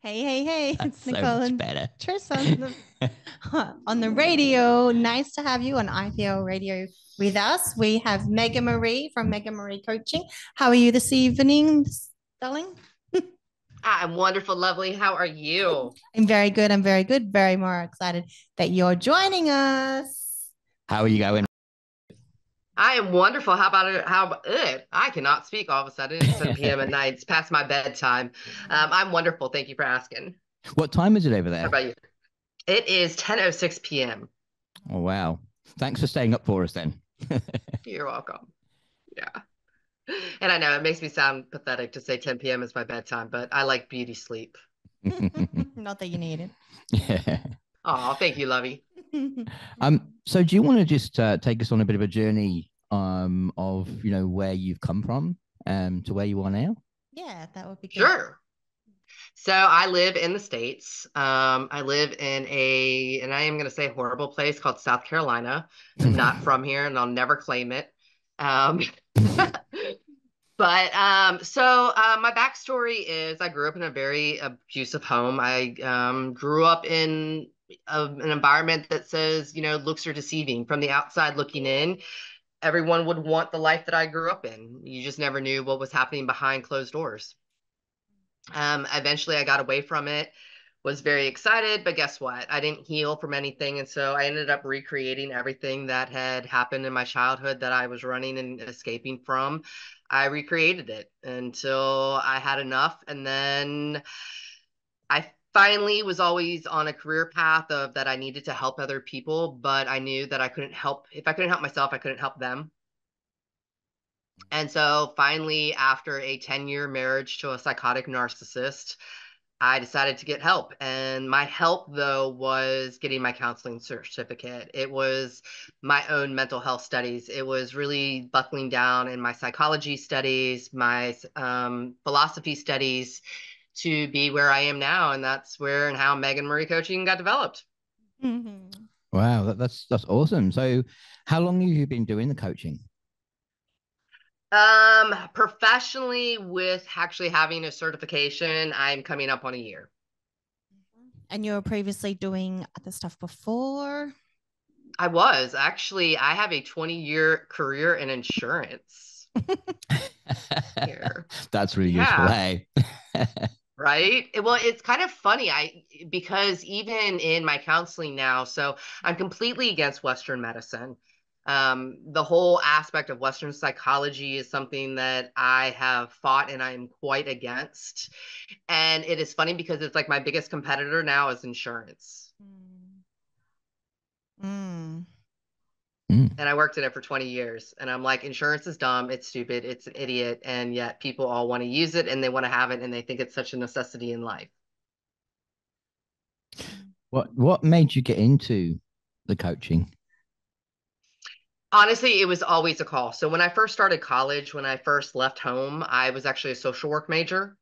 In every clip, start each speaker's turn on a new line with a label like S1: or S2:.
S1: Hey,
S2: That's
S1: it's
S2: so
S1: Nicole
S2: much
S1: and
S2: better.
S1: Tris on the radio. Nice to have you on IPL Radio with us. We have Mega Marie from Mega Marie Coaching. How are you this evening, darling?
S3: I'm wonderful, lovely. How are you?
S1: I'm very good. I'm very good. Very more excited that you're joining us.
S2: How are you going?
S3: I am wonderful. How about it? I cannot speak all of a sudden. It's 10 p.m. at night. It's past my bedtime. I'm wonderful. Thank you for asking.
S2: What time is it over
S3: How
S2: there?
S3: about you? It is 10:06 p.m.
S2: Oh, wow. Thanks for staying up for us then.
S3: You're welcome. Yeah. And I know it makes me sound pathetic to say 10 p.m. is my bedtime, but I like beauty sleep.
S1: Not that you need it.
S2: Yeah.
S3: Oh, thank you, lovey.
S2: So do you want to just take us on a bit of a journey of where you've come from to where you are now?
S1: Yeah, that would be good.
S3: Sure. So I live in the States. I live in and I am going to say a horrible place called South Carolina. I'm not from here and I'll never claim it. Um, but my backstory is I grew up in a very abusive home. I grew up in an environment that says, looks are deceiving. From the outside looking in, everyone would want the life that I grew up in. You just never knew what was happening behind closed doors. Eventually I got away from it, was very excited, but guess what? I didn't heal from anything. And so I ended up recreating everything that had happened in my childhood that I was running and escaping from. I recreated it until I had enough. And then I finally was always on a career path of that I needed to help other people, but I knew that if I couldn't help myself, I couldn't help them. And so finally, after a 10-year marriage to a psychotic narcissist, I decided to get help. And my help, though, was getting my counseling certificate. It was my own mental health studies. It was really buckling down in my psychology studies, my philosophy studies to be where I am now. And that's where and how Megan Marie Coaching got developed.
S1: Mm-hmm.
S2: Wow, that's awesome. So how long have you been doing the coaching?
S3: Professionally, with actually having a certification, I'm coming up on a year.
S1: And you were previously doing other stuff before?
S3: I was actually, I have a 20-year career in insurance here.
S2: That's really useful.
S3: Yeah.
S2: Hey.
S3: Right. Well, it's kind of funny. Because even in my counseling now, so I'm completely against Western medicine. The whole aspect of Western psychology is something that I have fought and I'm quite against. And it is funny because it's like my biggest competitor now is insurance.
S1: Mm.
S3: And I worked in it for 20 years. And I'm like, insurance is dumb. It's stupid. It's an idiot. And yet people all want to use it and they want to have it and they think it's such a necessity in life.
S2: What made you get into the coaching?
S3: Honestly, it was always a call. So when I first started college, when I first left home, I was actually a social work major.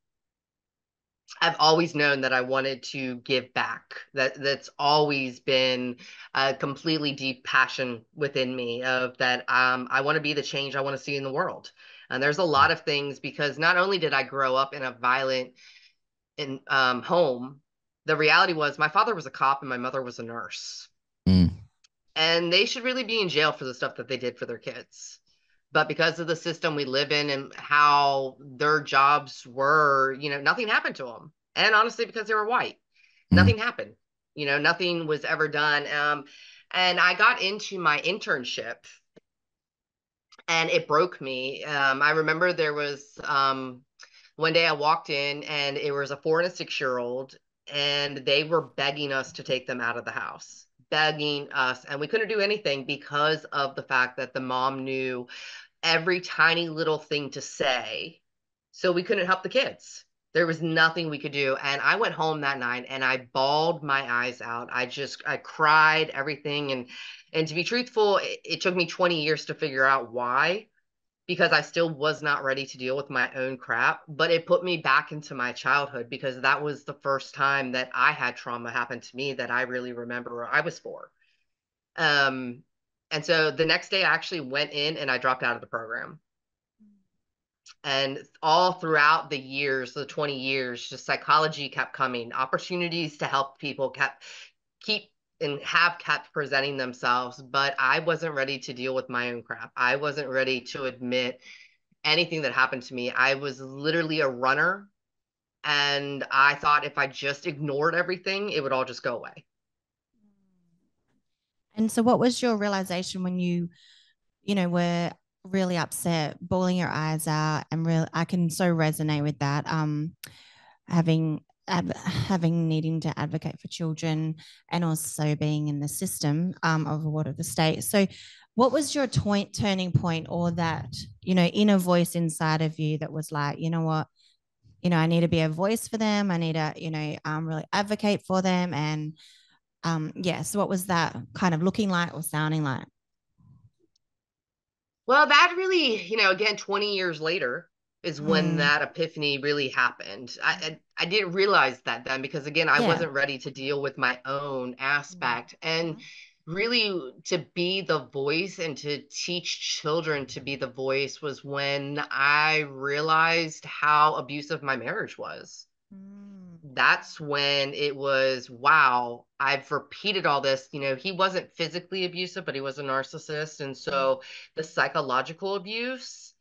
S3: I've always known that I wanted to give back. That's always been a completely deep passion within me of that I want to be the change I want to see in the world. And there's a lot of things because not only did I grow up in a violent home, the reality was my father was a cop and my mother was a nurse.
S2: Mm.
S3: And they should really be in jail for the stuff that they did for their kids. But because of the system we live in and how their jobs were, nothing happened to them. And honestly, because they were white, nothing happened. Nothing was ever done. And I got into my internship and it broke me. I remember there was one day I walked in and it was a 4 and a 6-year-old and they were begging us to take them out of the house, begging us. And we couldn't do anything because of the fact that the mom knew every tiny little thing to say. So we couldn't help the kids. There was nothing we could do. And I went home that night and I bawled my eyes out. I cried everything. And to be truthful, it took me 20 years to figure out why, because I still was not ready to deal with my own crap, but it put me back into my childhood because that was the first time that I had trauma happen to me that I really remember I was 4. And so the next day I actually went in and I dropped out of the program. And all throughout the years, the 20 years, just psychology kept coming. Opportunities to help people keep and have kept presenting themselves. But I wasn't ready to deal with my own crap. I wasn't ready to admit anything that happened to me. I was literally a runner. And I thought if I just ignored everything, it would all just go away.
S1: And so what was your realization when were really upset, bawling your eyes out, and really, I can so resonate with that. Having having needing to advocate for children and also being in the system of a lot of the state. So, what was your turning point, or that inner voice inside of you that was like, you know what, I need to be a voice for them. I need to, really advocate for them. And yeah, so what was that kind of looking like or sounding like?
S3: Well, that really, again, 20 years later is when that epiphany really happened. I didn't realize that then because, again, I wasn't ready to deal with my own aspect. And really to be the voice and to teach children to be the voice was when I realized how abusive my marriage was. That's when it was, wow, I've repeated all this. He wasn't physically abusive, but he was a narcissist. And so the psychological abuse.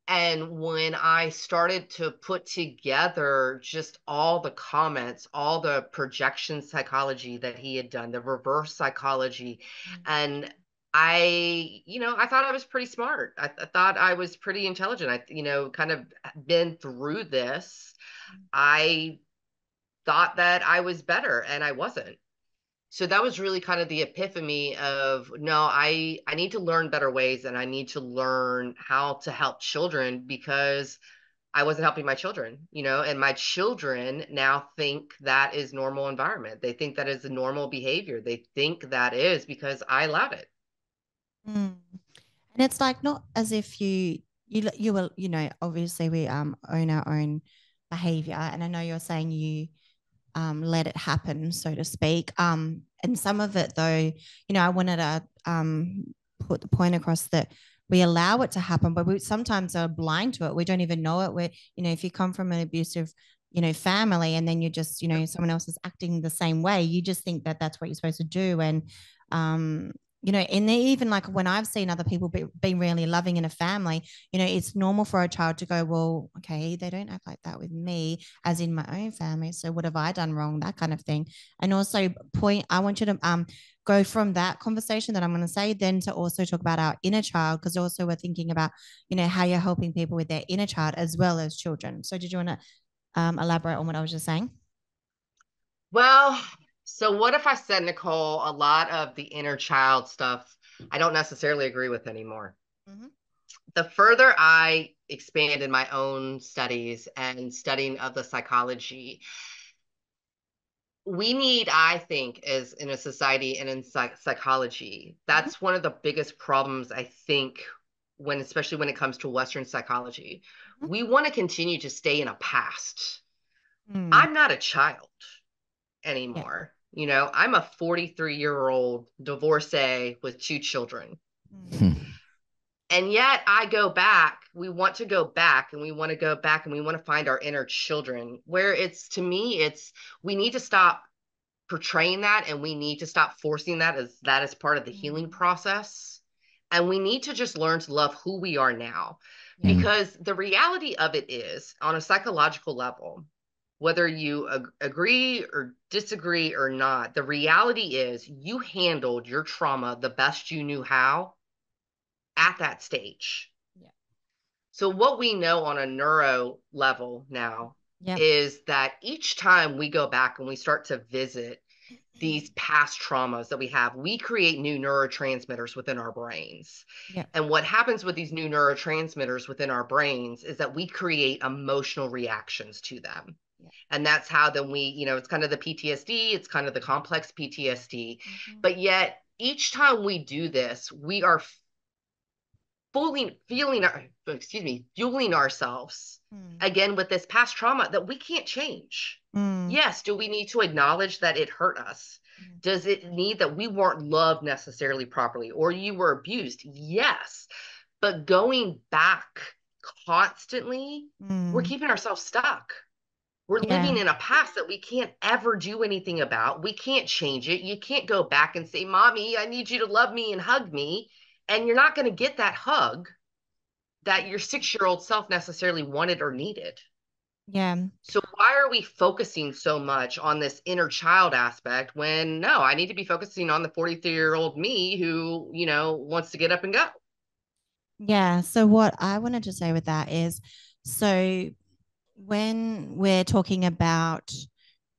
S3: And when I started to put together just all the comments, all the projection psychology that he had done, the reverse psychology, and I thought I was pretty smart. I thought I was pretty intelligent. Kind of been through this. I thought that I was better and I wasn't. So that was really kind of the epiphany of, no, I need to learn better ways and I need to learn how to help children because I wasn't helping my children, and my children now think that is normal environment. They think that is a normal behavior. They think that is because I allowed it.
S1: And it's like not as if you will, obviously we own our own behavior. And I know you're saying you let it happen, so to speak. And some of it, though, I wanted to put the point across that we allow it to happen, but we sometimes are blind to it. We don't even know it. We're, if you come from an abusive, family, and then you just, someone else is acting the same way, you just think that that's what you're supposed to do. And and even like when I've seen other people be really loving in a family, it's normal for a child to go, well, okay, they don't act like that with me, as in my own family. So what have I done wrong? That kind of thing. And also I want you to go from that conversation that I'm going to say, then to also talk about our inner child, because also we're thinking about, how you're helping people with their inner child as well as children. So did you want to elaborate on what I was just saying?
S3: Well, so what if I said, Nicole, a lot of the inner child stuff I don't necessarily agree with anymore. The further I expanded my own studies and studying of the psychology, we need, I think, as in a society and in psychology, that's one of the biggest problems, I think, especially when it comes to Western psychology. We want to continue to stay in a past. I'm not a child anymore. I'm a 43-year-old divorcee with 2 children. And yet I go back, we want to go back and we want to go back and we want to find our inner children, where to me, we need to stop portraying that and we need to stop forcing that as part of the healing process. And we need to just learn to love who we are now. Because the reality of it is, on a psychological level, whether you agree or disagree or not, the reality is you handled your trauma the best you knew how at that stage. So what we know on a neuro level now is that each time we go back and we start to visit these past traumas that we have, we create new neurotransmitters within our brains. And what happens with these new neurotransmitters within our brains is that we create emotional reactions to them. And that's how then it's kind of the PTSD, it's kind of the complex PTSD. But yet each time we do this, we are fueling ourselves again with this past trauma that we can't change. Yes, do we need to acknowledge that it hurt us? Does it need that we weren't loved necessarily properly or you were abused? Yes. But going back constantly, we're keeping ourselves stuck. We're living in a past that we can't ever do anything about. We can't change it. You can't go back and say, Mommy, I need you to love me and hug me. And you're not going to get that hug that your 6-year-old self necessarily wanted or needed.
S1: Yeah.
S3: So why are we focusing so much on this inner child aspect when no, I need to be focusing on the 43-year-old me who, you know, wants to get up and go?
S1: Yeah. So what I wanted to say with that is, so when we're talking about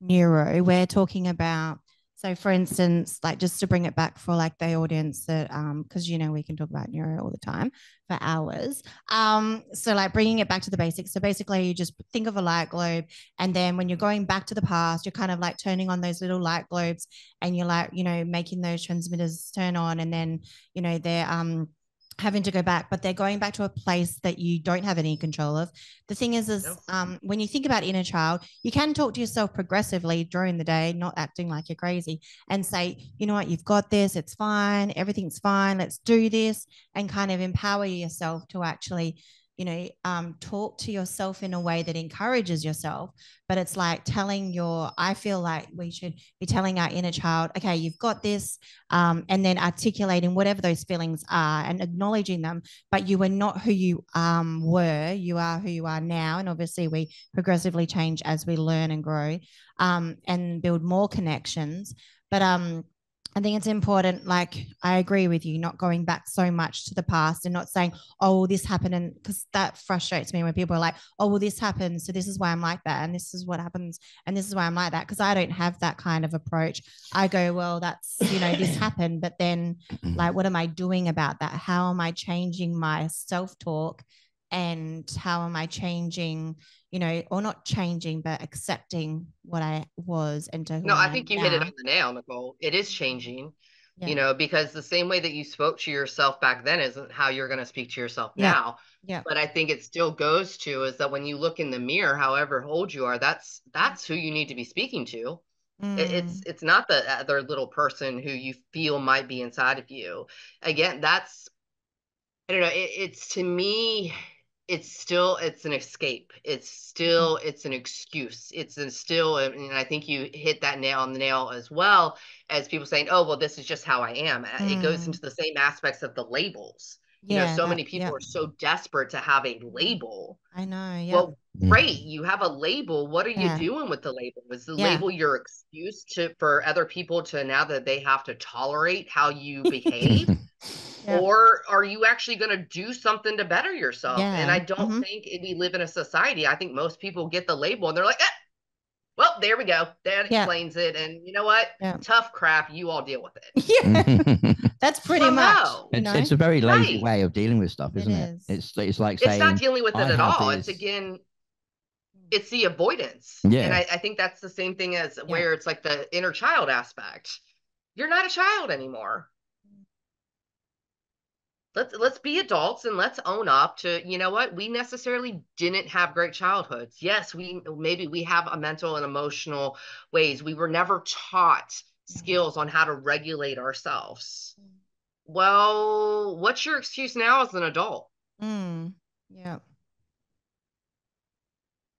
S1: neuro, we're talking about, so for instance, like just to bring it back for like the audience that, because you know we can talk about neuro all the time for hours. So like bringing it back to the basics. So basically, you just think of a light globe, and then when you're going back to the past, you're kind of like turning on those little light globes, and you're like, you know, making those transmitters turn on, and then you know they're having to go back, but they're going back to a place that you don't have any control of. The thing is when you think about inner child, you can talk to yourself progressively during the day, not acting like you're crazy, and say, you know what, you've got this, it's fine, everything's fine, let's do this, and kind of empower yourself to actually, you know, talk to yourself in a way that encourages yourself. But it's like I feel like we should be telling our inner child, okay, you've got this, and then articulating whatever those feelings are and acknowledging them. But you were not who you were. You are who you are now. And obviously we progressively change as we learn and grow, and build more connections. But I think it's important, like I agree with you, not going back so much to the past and not saying, oh, well, this happened. And because that frustrates me when people are like, oh, well, this happened, so this is why I'm like that. And this is what happens. And this is why I'm like that. Because I don't have that kind of approach. I go, well, that's, you know, this happened. But then like, what am I doing about that? How am I changing my self-talk? And how am I changing, you know, or not changing, but accepting what I was and to who
S3: No,
S1: I
S3: I
S1: am
S3: think you hit it
S1: now.
S3: on the nail, Nicole. It is changing,
S1: Yeah.
S3: you know, because the same way that you spoke to yourself back then isn't how you're going to speak to yourself
S1: Yeah.
S3: now.
S1: Yeah.
S3: But I think it still goes to is that when you look in the mirror, however old you are, that's who you need to be speaking to. It's not the other little person who you feel might be inside of you. Again, that's, I don't know. It's to me, it's an escape. It's an excuse. Still, and I think you hit that nail on the nail as well as people saying, "Oh, well, this is just how I am." It goes into the same aspects of the labels. You know,
S1: Yeah,
S3: so many people are so desperate to have a label.
S1: I know. Yeah.
S3: Well, great, you have a label. What are you
S1: Yeah.
S3: doing with the label? Is the
S1: Yeah.
S3: label your excuse for other people to now that they have to tolerate how you behave?
S1: Yeah.
S3: Or are you actually going to do something to better yourself? And
S1: Yeah.
S3: I don't think we live in a society. I think most people get the label and they're like, well, there we go. That
S1: Yeah.
S3: explains it. And you know what?
S1: Yeah.
S3: Tough crap. You all deal with it.
S1: Yeah. That's pretty
S3: Well,
S1: much.
S3: no.
S1: You know?
S2: It's a very lazy
S3: Right.
S2: way of dealing with stuff, isn't it?
S1: is.
S2: It's like
S3: It's
S2: saying,
S3: not dealing with it
S2: I
S3: at
S2: have
S3: all.
S2: this.
S3: It's again, it's the avoidance.
S2: Yeah.
S3: And I think that's the same thing as where it's like the inner child aspect. You're not a child anymore. Let's be adults and let's own up to, you know what, we necessarily didn't have great childhoods. Yes, maybe we have a mental and emotional ways. We were never taught skills on how to regulate ourselves. Well, what's your excuse now as an adult?
S1: Yeah.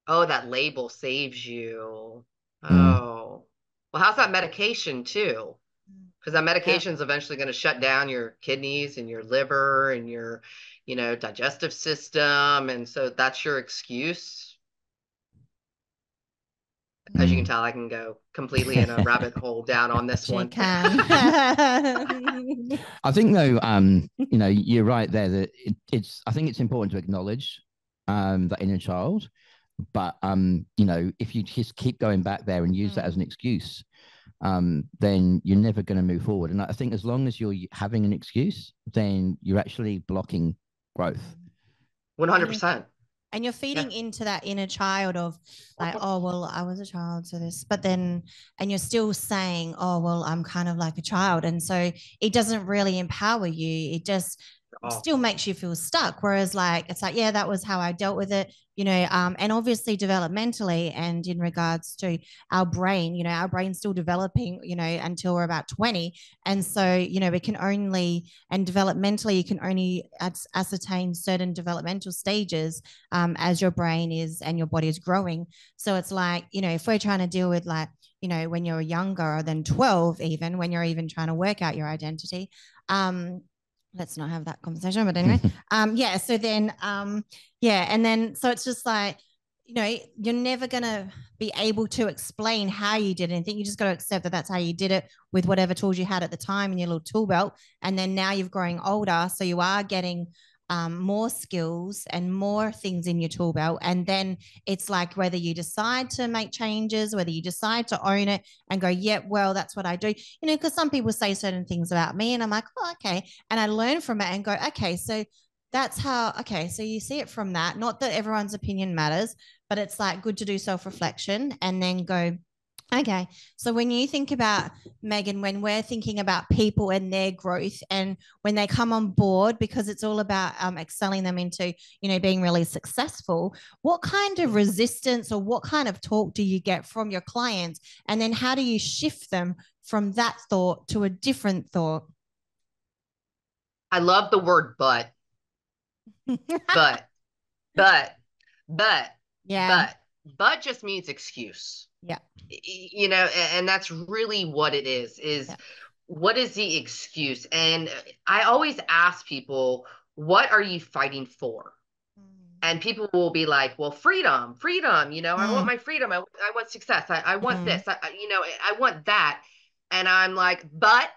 S3: Oh, that label saves you. Oh, well, how's that medication too? Because that medication is eventually going to shut down your kidneys and your liver and your, you know, digestive system. And so that's your excuse. As you can tell, I can go completely in a rabbit hole down on this one.
S1: Can.
S2: I think though, you know, you're right there that I think it's important to acknowledge that inner child, but you know, if you just keep going back there and use that as an excuse, then you're never going to move forward. And I think as long as you're having an excuse, then you're actually blocking growth.
S3: 100%.
S1: And you're feeding into that inner child of like, oh, well, I was a child, so this, but then, and you're still saying, oh, well, I'm kind of like a child. And so it doesn't really empower you. It just still makes you feel stuck. Whereas like, it's like, yeah, that was how I dealt with it, you know, and obviously developmentally and in regards to our brain, you know, our brain's still developing, you know, until we're about 20. And so, you know, we can only, and developmentally, you can only ascertain certain developmental stages as your brain is and your body is growing. So it's like, you know, if we're trying to deal with like, you know, when you're younger than 12, even when you're even trying to work out your identity, let's not have that conversation, but anyway, yeah. So then, yeah. And then, so it's just like, you know, you're never going to be able to explain how you did anything. You just got to accept that that's how you did it with whatever tools you had at the time in your little tool belt. And then now you're growing older. So you are getting more skills and more things in your tool belt. And then it's like whether you decide to make changes, whether you decide to own it and go, yeah, well, that's what I do. You know, because some people say certain things about me and I'm like, oh, okay. And I learn from it and go, okay, so that's how, okay, so you see it from that. Not that everyone's opinion matters, but it's like good to do self-reflection and then go, okay. So when you think about, Megan, when we're thinking about people and their growth and when they come on board, because it's all about excelling them into, you know, being really successful, what kind of resistance or what kind of talk do you get from your clients? And then how do you shift them from that thought to a different thought?
S3: I love the word but.
S1: Yeah.
S3: But just means excuse.
S1: Yeah.
S3: You know, and that's really what it is yeah. What is the excuse? And I always ask people, what are you fighting for? And people will be like, well, freedom, you know, I want my freedom. I want success. I want this, you know, I want that. And I'm like, but,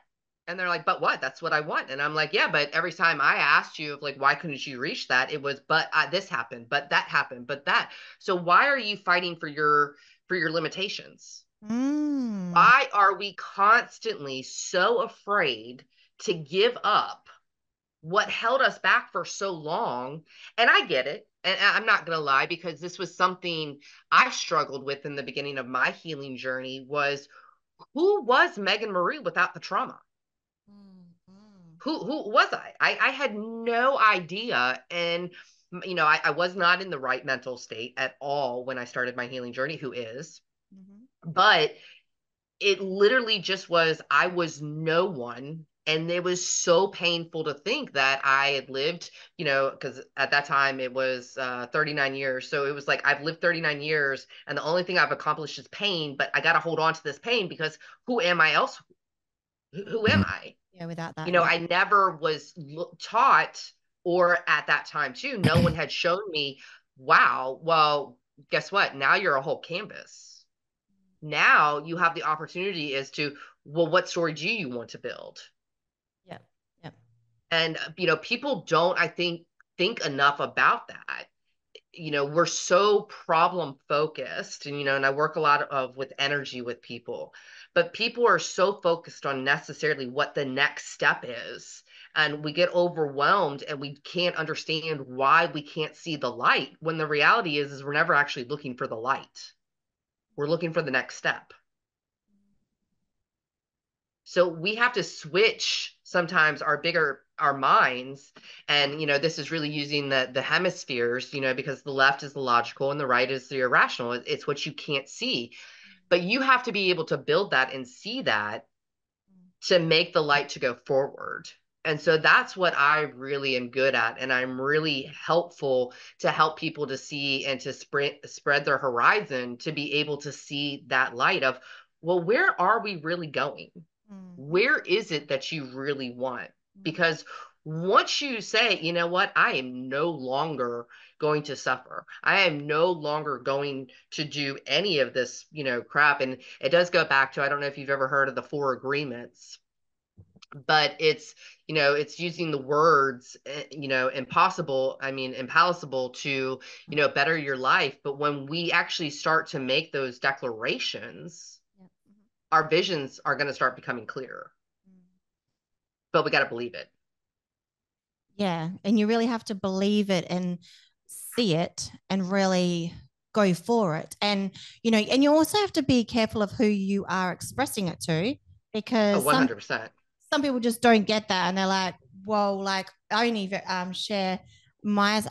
S3: and they're like, but what? That's what I want. And I'm like, yeah, but every time I asked you, like, why couldn't you reach that? It was, but this happened, but that happened, but that. So why are you fighting for your limitations? Why are we constantly so afraid to give up what held us back for so long? And I get it. And I'm not going to lie, because this was something I struggled with in the beginning of my healing journey was, who was Megan Marie without the trauma? Who was I? I had no idea. And, you know, I was not in the right mental state at all when I started my healing journey. Who is? But it literally just was, I was no one. And it was so painful to think that I had lived, you know, because at that time it was 39 years. So it was like, I've lived 39 years and the only thing I've accomplished is pain, but I got to hold on to this pain because who am I else? Who am I?
S1: Yeah, without that.
S3: You know, I never was taught, or at that time too, no one had shown me, wow, well, guess what? Now you're a whole canvas. Now you have the opportunity as to, well, what story do you want to build?
S1: Yeah.
S3: And, you know, people don't, I think enough about that. You know, we're so problem focused and, you know, and I work a lot with energy with people, but people are so focused on necessarily what the next step is. And we get overwhelmed and we can't understand why we can't see the light, when the reality is we're never actually looking for the light. We're looking for the next step. So we have to switch sometimes our minds. And, you know, this is really using the hemispheres, you know, because the left is the logical and the right is the irrational. It's what you can't see. But you have to be able to build that and see that to make the light to go forward. And so that's what I really am good at. And I'm really helpful to help people to see and to spread their horizon, to be able to see that light of, well, where are we really going? Where is it that you really want? Because once you say, you know what, I am no longer going to suffer. I am no longer going to do any of this, you know, crap. And it does go back to, I don't know if you've ever heard of the 4 agreements, but it's, you know, it's using the words, you know, impassable to, you know, better your life. But when we actually start to make those declarations, our visions are going to start becoming clearer. But we got to believe it.
S1: Yeah. And you really have to believe it and see it and really go for it. And, you know, and you also have to be careful of who you are expressing it to, because
S3: 100%.
S1: Some people just don't get that. And they're like, well, like, only share my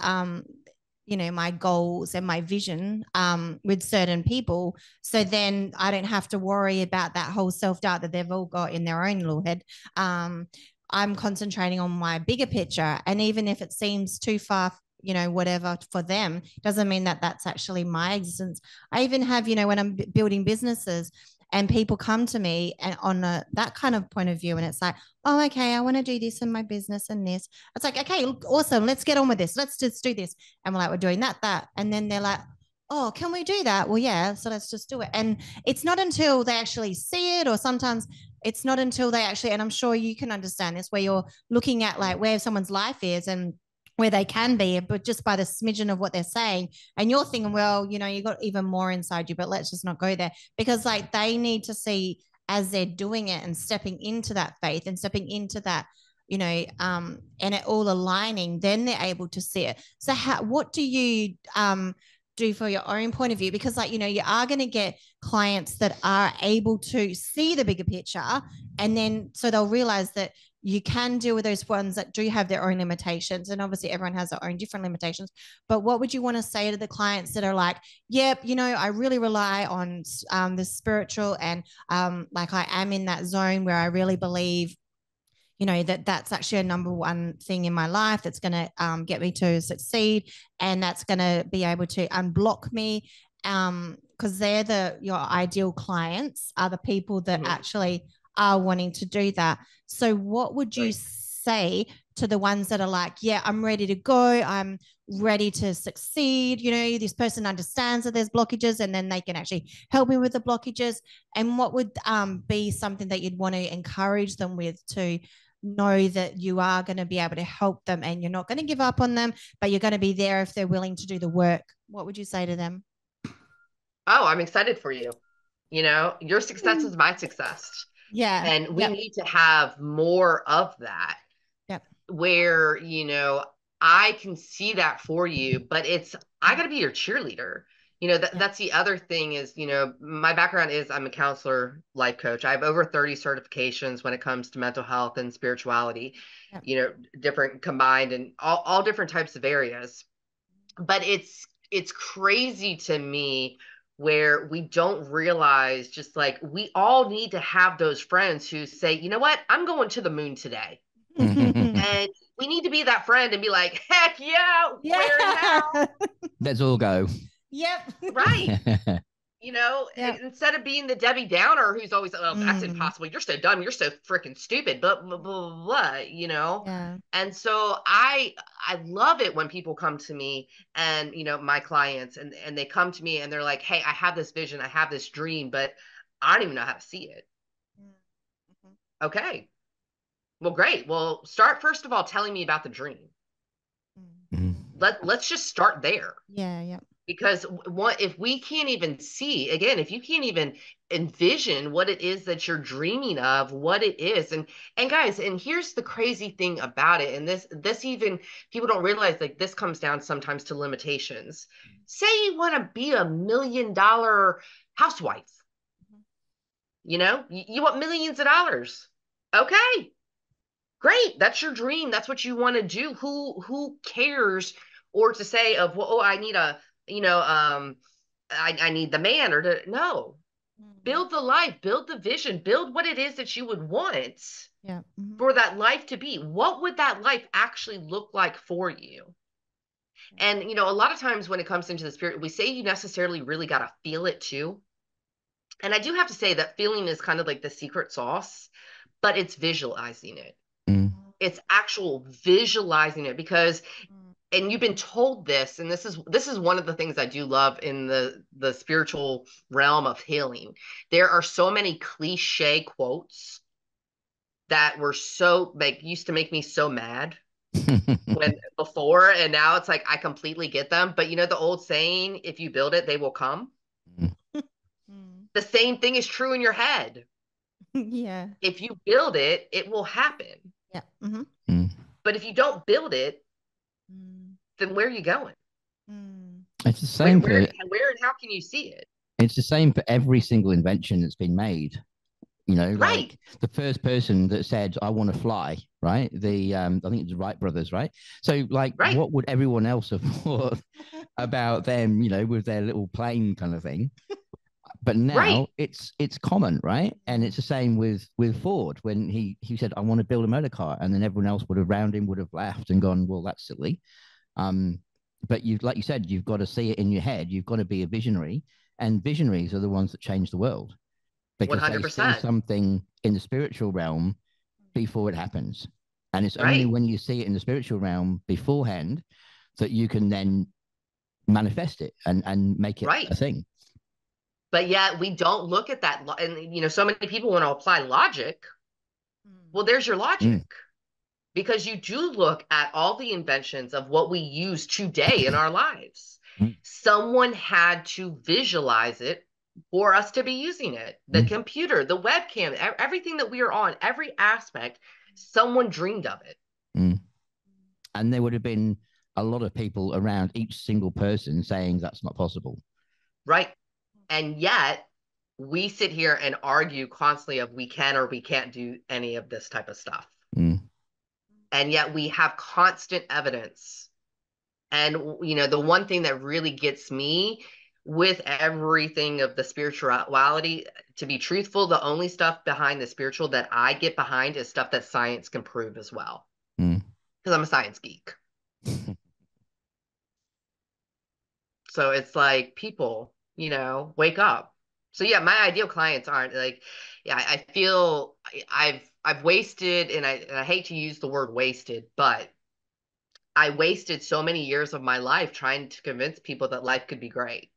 S1: my goals and my vision with certain people. So then I don't have to worry about that whole self-doubt that they've all got in their own little head. I'm concentrating on my bigger picture. And even if it seems too far, whatever for them, doesn't mean that that's actually my existence. I even have, when I'm building businesses and people come to me and on that kind of point of view, and it's like, oh, okay, I want to do this in my business and this. It's like, okay, awesome. Let's get on with this. Let's just do this. And we're like, we're doing that. And then they're like, oh, can we do that? Well, yeah. So let's just do it. And it's not until they actually see it, or sometimes it's not until they actually, and I'm sure you can understand this, where you're looking at like where someone's life is and where they can be, but just by the smidgen of what they're saying. And you're thinking, well, you got even more inside you, but let's just not go there, because like they need to see as they're doing it and stepping into that faith and stepping into that, and it all aligning, then they're able to see it. So what do you do for your own point of view? Because like, you are going to get clients that are able to see the bigger picture, and then so they'll realize that you can deal with those ones that do have their own limitations. And obviously everyone has their own different limitations. But what would you want to say to the clients that are like, yep, I really rely on the spiritual, and like I am in that zone where I really believe, that's actually a number one thing in my life that's going to get me to succeed, and that's going to be able to unblock me, because they're your ideal clients are the people that actually are wanting to do that. So what would you say to the ones that are like, yeah, I'm ready to go, I'm ready to succeed, this person understands that there's blockages, and then they can actually help me with the blockages? And what would be something that you'd want to encourage them with to know that you are going to be able to help them, and you're not going to give up on them, but you're going to be there if they're willing to do the work? What would you say to them?
S3: Oh, I'm excited for you. Your success is my success.
S1: Yeah.
S3: And we need to have more of that.
S1: Yep.
S3: Where, I can see that for you, but I got to be your cheerleader. That's the other thing is, my background is I'm a counselor, life coach. I have over 30 certifications when it comes to mental health and spirituality, different combined and all different types of areas. But it's crazy to me where we don't realize, just like we all need to have those friends who say, you know what, I'm going to the moon today. And we need to be that friend and be like, heck yeah, where and how?
S2: Let's all go.
S1: Yep.
S3: Right. Instead of being the Debbie Downer who's always, oh, that's impossible. You're so dumb. You're so freaking stupid. Blah, blah, blah, blah,
S1: Yeah.
S3: And so I love it when people come to me and, my clients, and they come to me and they're like, hey, I have this vision. I have this dream, but I don't even know how to see it. Mm-hmm. Okay. Well, great. Well, start first of all telling me about the dream. Mm-hmm. Let's just start there.
S1: Yeah, yeah.
S3: Because if we can't even see, again, if you can't even envision what it is that you're dreaming of, what it is, and guys, and here's the crazy thing about it, and this even people don't realize, like, this comes down sometimes to limitations. Say you want to be $1 million housewife, you want millions of dollars. Okay, great, that's your dream, that's what you want to do. Who cares? Or to say of, well, oh, I need I need the man, or no. Build the life, build the vision, build what it is that you would want for that life to be. What would that life actually look like for you? And, a lot of times when it comes into the spirit, we say you necessarily really got to feel it too. And I do have to say that feeling is kind of like the secret sauce, but it's visualizing it. It's actual visualizing it, because and you've been told this, and this is one of the things I do love in the spiritual realm of healing. There are so many cliche quotes that were so used to make me so mad before, and now it's like I completely get them. But the old saying, if you build it, they will come. The same thing is true in your head.
S1: Yeah.
S3: If you build it, it will happen.
S1: Yeah.
S3: But if you don't build it, then where are you going?
S2: It's the same
S3: where and how can you see it?
S2: It's the same for every single invention that's been made. You know,
S3: Right.
S2: like the first person that said, I want to fly, right? The I think it's the Wright brothers, right? So like
S3: Right.
S2: what would everyone else have thought about them, you know, with their little plane kind of thing? But now it's common, right? And it's the same with Ford when he said, I want to build a motor car, and then everyone else would have around him would have laughed and gone, well, that's silly. But you, like you said, you've got to see it in your head. You've got to be a visionary, and visionaries are the ones that change the world because 100%. They see something in the spiritual realm before it happens. And it's only when you see it in the spiritual realm beforehand that you can then manifest it and make it a thing.
S3: But yet we don't look at that. And, you know, so many people want to apply logic. Well, there's your logic. Because you do look at all the inventions of what we use today in our lives. Someone had to visualize it for us to be using it. The computer, the webcam, everything that we are on, every aspect, someone dreamed of it.
S2: And there would have been a lot of people around each single person saying that's not possible.
S3: Right. And yet we sit here and argue constantly of we can or we can't do any of this type of stuff. And yet we have constant evidence. And, you know, the one thing that really gets me with everything of the spirituality, to be truthful, the only stuff behind the spiritual that I get behind is stuff that science can prove as well. Because I'm a science geek. So it's like, people, you know, wake up. So yeah, my ideal clients aren't like, yeah, I feel I've wasted, and I hate to use the word wasted, but I wasted so many years of my life trying to convince people that life could be great.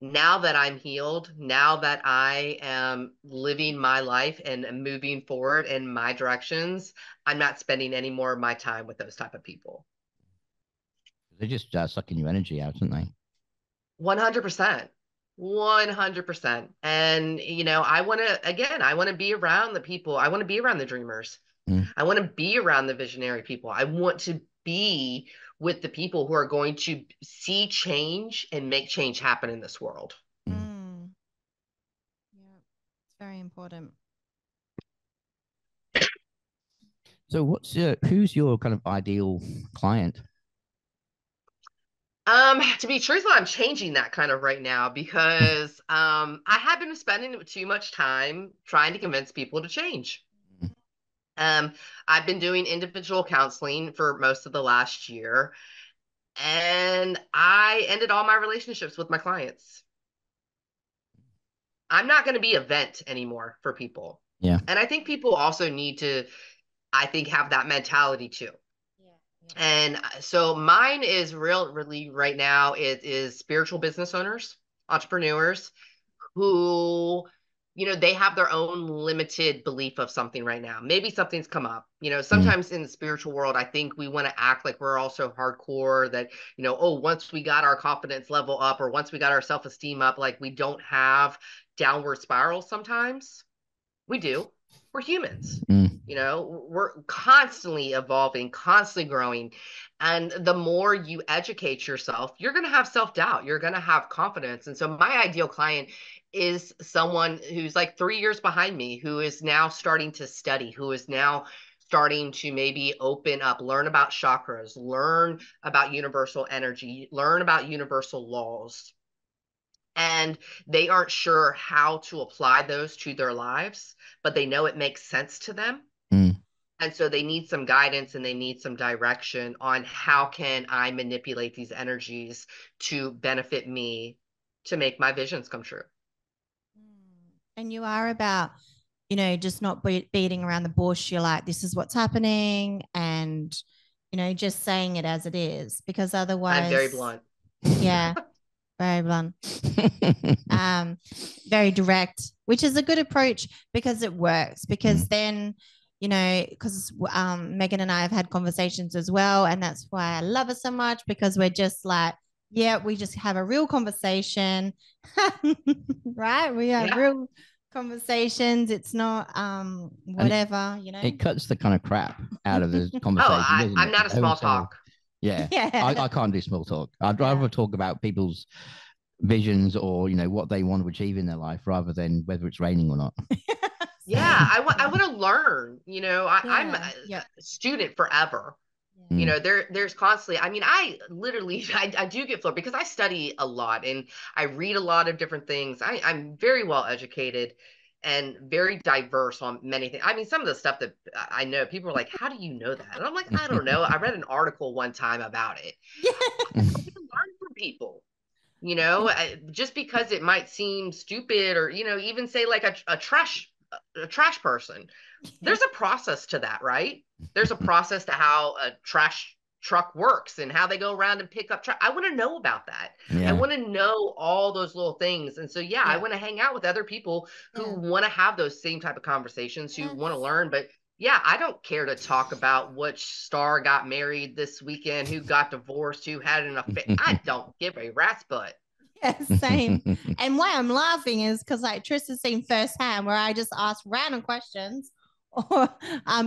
S3: Now that I'm healed, now that I am living my life and moving forward in my directions, I'm not spending any more of my time with those type of people.
S2: They're just sucking your energy out, aren't they?
S3: 100%. 100%. And, you know, I want to be around the people. I want to be around the dreamers. I want to be around the visionary people. I want to be with the people who are going to see change and make change happen in this world.
S1: Yeah, it's very important.
S2: So who's your kind of ideal client?
S3: To be truthful, I'm changing that kind of right now because I have been spending too much time trying to convince people to change. I've been doing individual counseling for most of the last year, and I ended all my relationships with my clients. I'm not going to be a vent anymore for people.
S2: Yeah.
S3: And I think people also need to, have that mentality too. And so mine is really right now is spiritual business owners, entrepreneurs who, you know, they have their own limited belief of something right now. Maybe something's come up. You know, sometimes in the spiritual world, I think we want to act like we're all so hardcore that, you know, oh, once we got our confidence level up or once we got our self-esteem up, like we don't have downward spirals sometimes. We do. We're humans. You know, we're constantly evolving, constantly growing. And the more you educate yourself, you're going to have self-doubt. You're going to have confidence. And so my ideal client is someone who's like 3 years behind me, who is now starting to study, who is now starting to maybe open up, learn about chakras, learn about universal energy, learn about universal laws. And they aren't sure how to apply those to their lives, but they know it makes sense to them. And so they need some guidance and they need some direction on how can I manipulate these energies to benefit me to make my visions come true.
S1: And you are about, you know, just not beating around the bush. You're like, this is what's happening. And, you know, just saying it as it is, because otherwise.
S3: I'm very blunt.
S1: Yeah. Very blunt. Very direct, which is a good approach because it works. Because then, you know, because Megan and I have had conversations as well. And that's why I love her so much, because we're just like, yeah, we just have a real conversation, right? We have real conversations. It's not whatever, you know.
S2: It cuts the kind of crap out of the conversation.
S3: I'm not a small talk.
S2: Yeah. I can't do small talk. I'd rather talk about people's visions or, what they want to achieve in their life rather than whether it's raining or not.
S3: Yeah, I want to learn. I'm a
S1: Yep.
S3: student forever. There's constantly, I mean, I literally, I do get flipped because I study a lot and I read a lot of different things. I'm very well educated and very diverse on many things. I mean, some of the stuff that I know, people are like, how do you know that? And I'm like, I don't know. I read an article one time about it.
S1: Yeah.
S3: I learn from people, just because it might seem stupid or, even say like a trash person. There's a process to that, right? There's a process to how a trash truck works and how they go around and pick up trash. I want to know about that.
S2: Yeah.
S3: I want to know all those little things. And so, I want to hang out with other people who want to have those same type of conversations, who want to learn. But I don't care to talk about which star got married this weekend, who got divorced, who had an affair. I don't give a rat's butt.
S1: Yeah, same. And why I'm laughing is because like Trista's seen firsthand where I just ask random questions or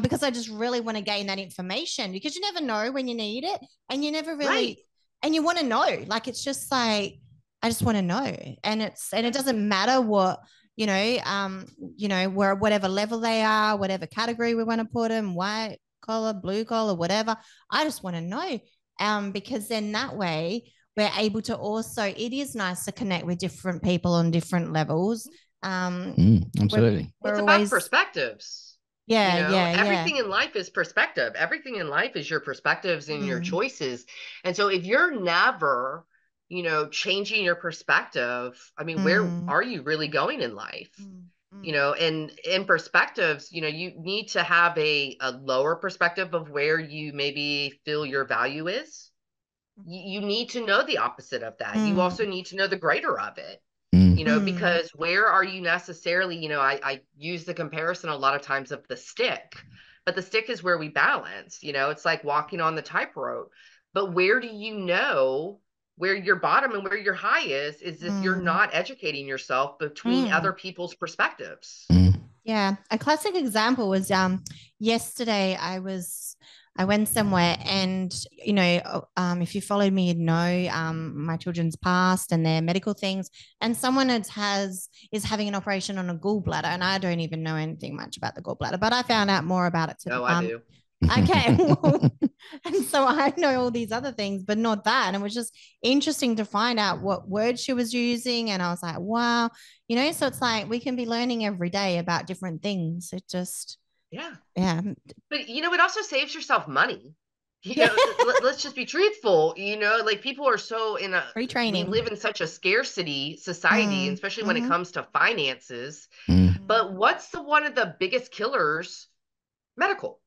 S1: because I just really want to gain that information, because you never know when you need it, and you never really and you want to know. Like, it's just like, I just want to know. And it doesn't matter what, where whatever level they are, whatever category we want to put them, white collar, blue collar, whatever. I just want to know. Because then that way we're able to also, it is nice to connect with different people on different levels.
S2: Absolutely.
S3: It's about perspectives. Everything in life is perspective. Everything in life is your perspectives and your choices. And so if you're never, changing your perspective, I mean, where are you really going in life? And in perspectives, you need to have a lower perspective of where you maybe feel your value is. You need to know the opposite of that. You also need to know the greater of it, because where are you necessarily, I use the comparison a lot of times of the stick, but the stick is where we balance, it's like walking on the tightrope. But where do you know where your bottom and where your high is if you're not educating yourself between other people's perspectives?
S1: Yeah. A classic example was yesterday I went somewhere, and, if you followed me, you'd know my children's past and their medical things. And someone is having an operation on a gallbladder, and I don't even know anything much about the gallbladder, but I found out more about it today.
S3: No, I do.
S1: Okay. And so I know all these other things, but not that. And it was just interesting to find out what words she was using. And I was like, wow, so it's like we can be learning every day about different things. It just,
S3: yeah.
S1: But
S3: it also saves yourself money. Let's just be truthful. Like, people are so in a
S1: free training.
S3: We live in such a scarcity society, especially when it comes to finances. But what's one of the biggest killers? Medical.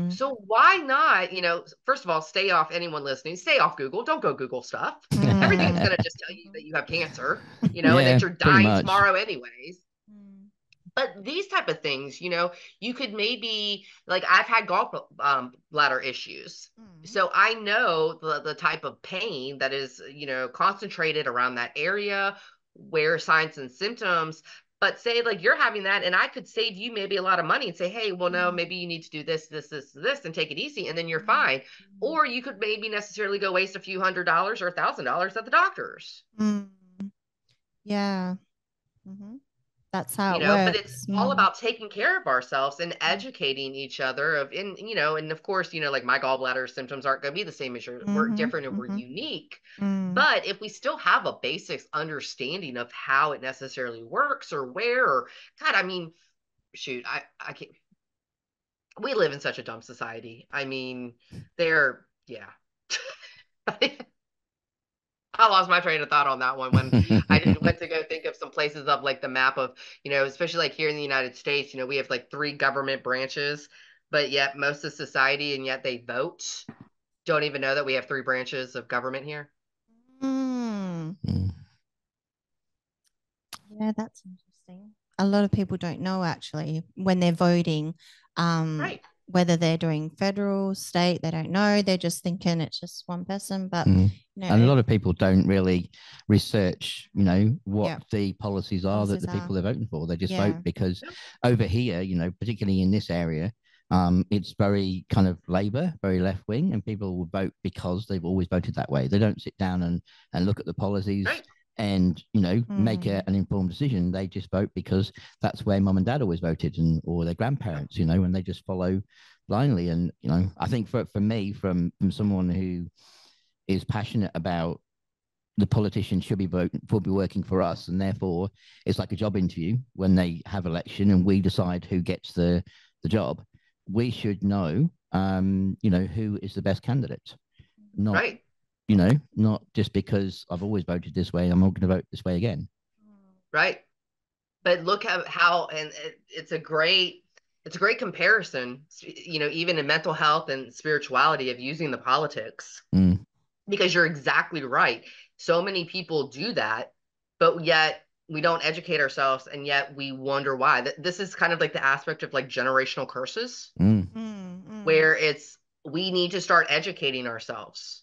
S3: So why not, first of all, stay off, anyone listening, stay off Google. Don't go Google stuff. Everything's going to just tell you that you have cancer, and that you're dying tomorrow anyways. But these type of things, you could maybe, like, I've had gallbladder issues. So I know the type of pain that is, concentrated around that area, where signs and symptoms. But say, like, you're having that, and I could save you maybe a lot of money and say, hey, well, no, maybe you need to do this, and take it easy, and then you're fine. Or you could maybe necessarily go waste a few $100s or $1,000 at the doctor's.
S1: Yeah. That's how it works.
S3: But it's all about taking care of ourselves and educating each other and of course, like, my gallbladder symptoms aren't going to be the same as yours. We're different and we're unique. But if we still have a basic understanding of how it necessarily works, or where, or God, I mean, shoot, I can't. We live in such a dumb society. I mean, I lost my train of thought on that one when I went to go think of some places of, like, the map of, especially like here in the United States, we have like 3 government branches, but yet most of society, and yet they vote, don't even know that we have 3 branches of government here.
S1: Yeah, that's interesting. A lot of people don't know, actually, when they're voting,
S3: Right.
S1: Whether they're doing federal, state, they don't know. They're just thinking it's just one person. But
S2: and a lot of people don't really research, what the policies are that the people they're voting for. They just vote because over here, particularly in this area, It's very kind of Labour, very left wing, and people will vote because they've always voted that way. They don't sit down and look at the policies
S3: Right.
S2: and make an informed decision. They just vote because that's where mum and dad always voted, and or their grandparents, and they just follow blindly. And I think for me, from someone who is passionate about the politicians should be working for us, and therefore it's like a job interview when they have election and we decide who gets the job. We should know, who is the best candidate, not
S3: right.
S2: Not just because I've always voted this way, I'm not going to vote this way again.
S3: Right. But look at how, and it's a great comparison, even in mental health and spirituality, of using the politics, because you're exactly right. So many people do that, but yet we don't educate ourselves, and yet we wonder why. This is kind of like the aspect of like generational curses, where we need to start educating ourselves.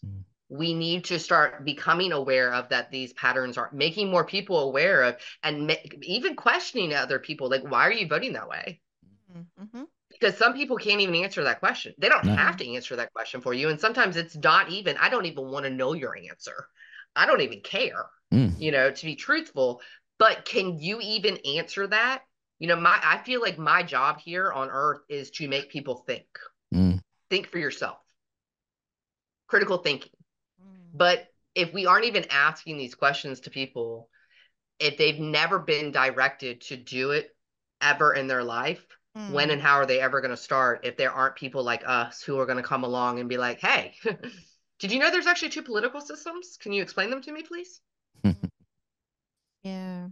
S3: We need to start becoming aware of that these patterns are making more people aware of, and even questioning other people, like, why are you voting that way? Because some people can't even answer that question. They don't have to answer that question for you. And sometimes it's not even, I don't even want to know your answer. I don't even care, to be truthful. But can you even answer that? I feel like my job here on earth is to make people think. Think for yourself. Critical thinking. But if we aren't even asking these questions to people, if they've never been directed to do it ever in their life, when and how are they ever going to start if there aren't people like us who are going to come along and be like, hey, did you know there's actually two political systems? Can you explain them to me, please?
S1: Yeah.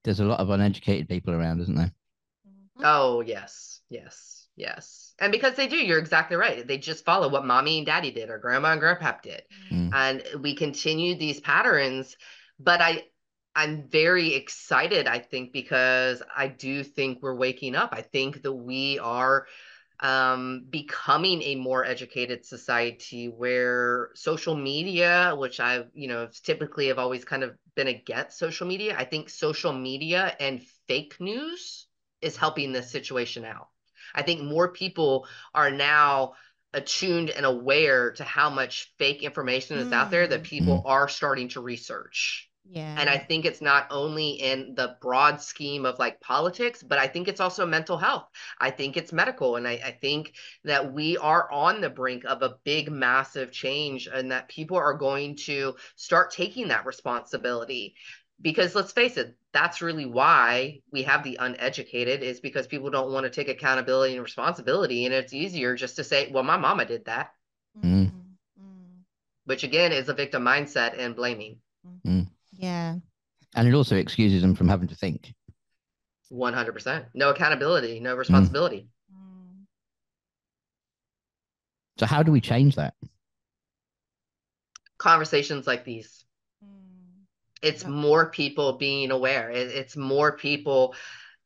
S2: There's a lot of uneducated people around, isn't there?
S3: Oh, yes. And because they do, you're exactly right. They just follow what mommy and daddy did, or grandma and grandpa did. And we continue these patterns. But I'm very excited, I think, because I do think we're waking up. I think that we are becoming a more educated society, where social media, which I've, typically have always kind of been against social media. I think social media and fake news is helping this situation out. I think more people are now attuned and aware to how much fake information is out there that people are starting to research.
S1: Yeah.
S3: And I think it's not only in the broad scheme of like politics, but I think it's also mental health. I think it's medical. And I think that we are on the brink of a big, massive change, and that people are going to start taking that responsibility. Because let's face it, that's really why we have the uneducated, is because people don't want to take accountability and responsibility. And it's easier just to say, well, my mama did that, which again is a victim mindset and blaming.
S1: Yeah.
S2: And it also excuses them from having to think.
S3: 100%. No accountability, no responsibility.
S2: So how do we change that?
S3: Conversations like these. It's more people being aware. It's more people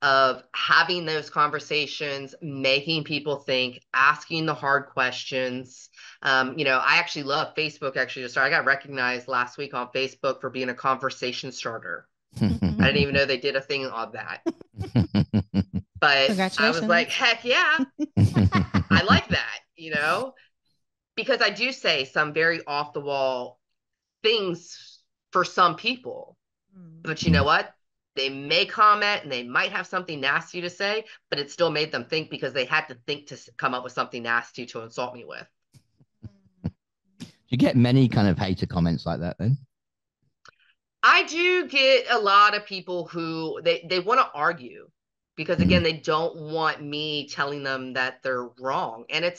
S3: of having those conversations, making people think, asking the hard questions. I actually love Facebook. I got recognized last week on Facebook for being a conversation starter. I didn't even know they did a thing on that. But I was like, heck yeah, I like that, because I do say some very off the wall things for some people. But you know what? They may comment and they might have something nasty to say, but it still made them think, because they had to think to come up with something nasty to insult me with.
S2: Do you get many kind of hater comments like that then?
S3: I do get a lot of people who they want to argue, because again, they don't want me telling them that they're wrong. And I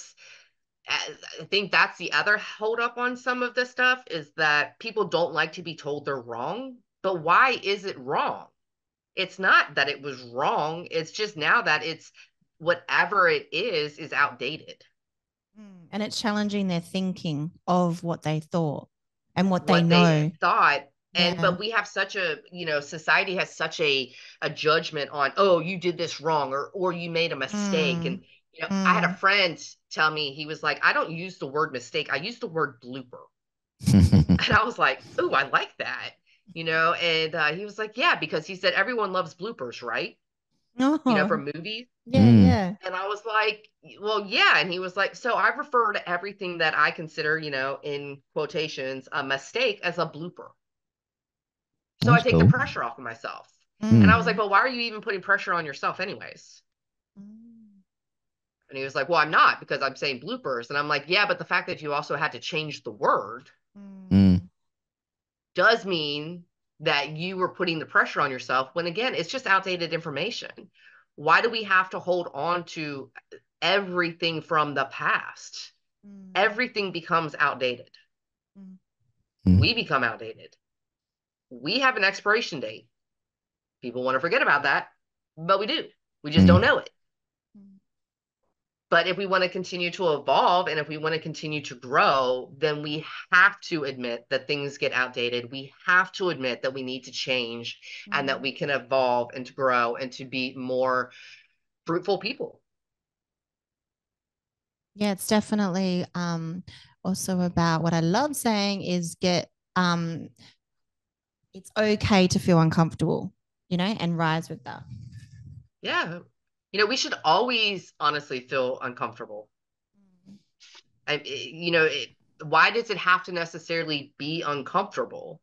S3: think that's the other hold up on some of this stuff, is that people don't like to be told they're wrong. But why is it wrong? It's not that it was wrong. It's just now that it's whatever it is outdated.
S1: And it's challenging their thinking of what they thought and what they know.
S3: They thought. But we have such a, society has such a judgment on, oh, you did this wrong, or you made a mistake. And, I had a friend tell me, he was like, I don't use the word mistake. I use the word blooper. And I was like, ooh, I like that. And he was like, yeah, because he said everyone loves bloopers, right?
S1: Oh,
S3: from movies.
S1: yeah, yeah.
S3: And I was like, well, yeah. And he was like, so I refer to everything that I consider, in quotations, a mistake as a blooper. So I
S2: That's
S3: take the
S2: cool.
S3: pressure off of myself.
S1: Mm.
S3: And I was like, well, why are you even putting pressure on yourself anyways? And he was like, well, I'm not, because I'm saying bloopers. And I'm like, yeah, but the fact that you also had to change the word does mean that you were putting the pressure on yourself when, again, it's just outdated information. Why do we have to hold on to everything from the past? Everything becomes outdated. We become outdated. We have an expiration date. People want to forget about that, but we do. We just don't know it. But if we want to continue to evolve and if we want to continue to grow, then we have to admit that things get outdated. We have to admit that we need to change and that we can evolve and to grow and to be more fruitful people.
S1: Yeah, it's definitely also about what I love saying is it's okay to feel uncomfortable, and rise with that.
S3: Yeah. We should always honestly feel uncomfortable. Why does it have to necessarily be uncomfortable?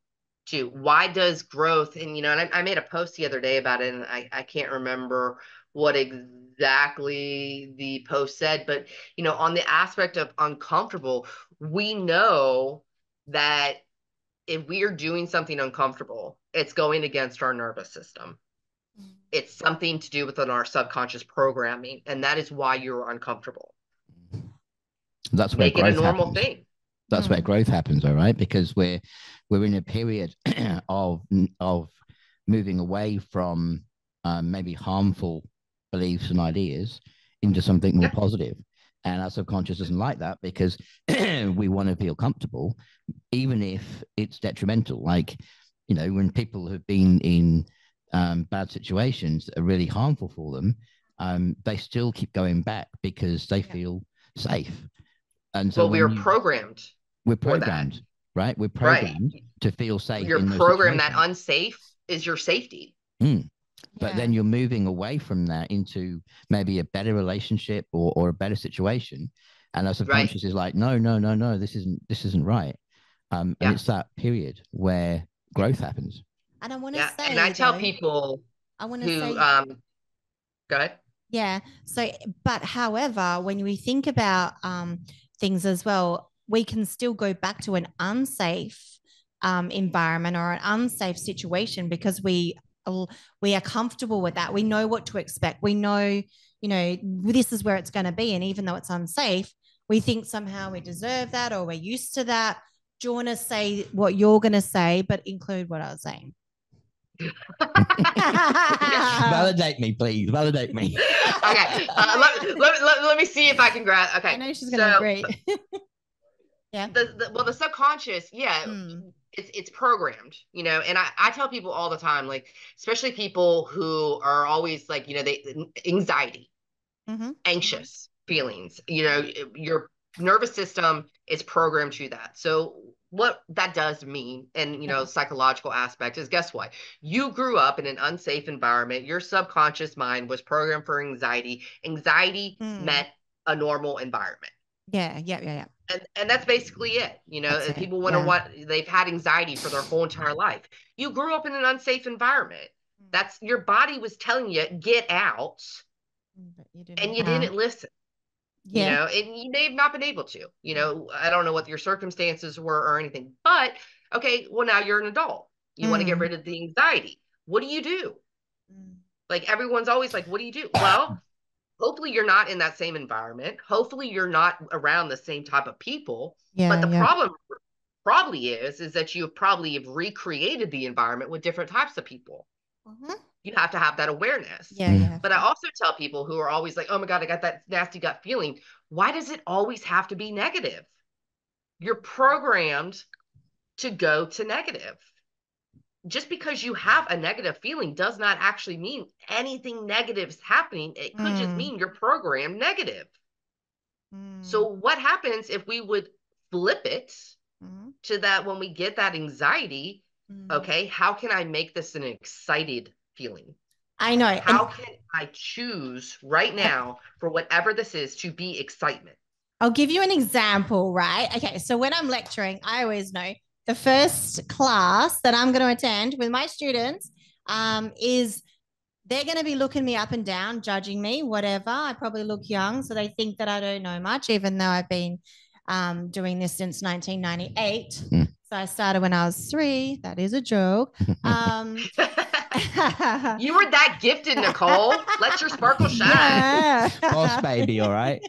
S3: Why does growth, and I made a post the other day about it, and I can't remember what exactly the post said, but on the aspect of uncomfortable, we know that if we are doing something uncomfortable, it's going against our nervous system. It's something to do with our subconscious programming, and that is why you're uncomfortable.
S2: That's where
S3: Make it a
S2: growth
S3: normal
S2: happens.
S3: thing.
S2: That's where growth happens, all right? Because we're in a period of moving away from maybe harmful beliefs and ideas into something more positive. And our subconscious doesn't like that because we want to feel comfortable, even if it's detrimental. Like, when people have been in bad situations that are really harmful for them, they still keep going back because they feel safe. And so
S3: we are programmed.
S2: We're programmed, right? We're programmed to feel safe.
S3: You're programmed that unsafe is your safety.
S2: But then you're moving away from that into maybe a better relationship or a better situation. And our subconscious is like, no, this isn't right. And it's that period where growth happens.
S1: And I want to say,
S3: and I tell people go ahead.
S1: Yeah. So, but however, when we think about things as well, we can still go back to an unsafe environment or an unsafe situation because we are comfortable with that. We know what to expect. We know, this is where it's going to be. And even though it's unsafe, we think somehow we deserve that or we're used to that. Do you want to say what you're going to say, but include what I was saying?
S2: Validate me, please. Validate me.
S3: Okay. Let me see if I can grab. Okay.
S1: I know she's going to agree. Yeah.
S3: The subconscious, it's programmed, and I tell people all the time, like, especially people who are always like, anxiety, anxious feelings, your nervous system is programmed to that. So what that does mean, and psychological aspect is, guess what? You grew up in an unsafe environment. Your subconscious mind was programmed for anxiety. Anxiety meant a normal environment.
S1: Yeah.
S3: And that's basically it. People wonder what they've had anxiety for their whole entire life. You grew up in an unsafe environment. That's your body was telling you, get out, and you didn't listen.
S1: Yeah.
S3: And you may have not been able to. I don't know what your circumstances were or anything, but okay, well, now you're an adult. You want to get rid of the anxiety. What do you do? Like, everyone's always like, what do you do? Well, hopefully you're not in that same environment. Hopefully you're not around the same type of people. But the problem probably is that you probably have recreated the environment with different types of people. You have to have that awareness. But I also tell people who are always like, oh my God, I got that nasty gut feeling. Why does it always have to be negative? You're programmed to go to negative. Just because you have a negative feeling does not actually mean anything negative is happening. It could just mean you're programmed negative. So what happens if we would flip it to that when we get that anxiety? Okay, how can I make this an excited feeling?
S1: I know.
S3: How can I choose right now for whatever this is to be excitement?
S1: I'll give you an example, right? Okay, so when I'm lecturing, I always know the first class that I'm going to attend with my students is they're going to be looking me up and down, judging me, whatever. I probably look young, so they think that I don't know much, even though I've been doing this since 1998. So I started when I was 3. That is a joke.
S3: You were that gifted, Nicole. Let your sparkle shine.
S1: Yeah.
S2: Boss baby, all right?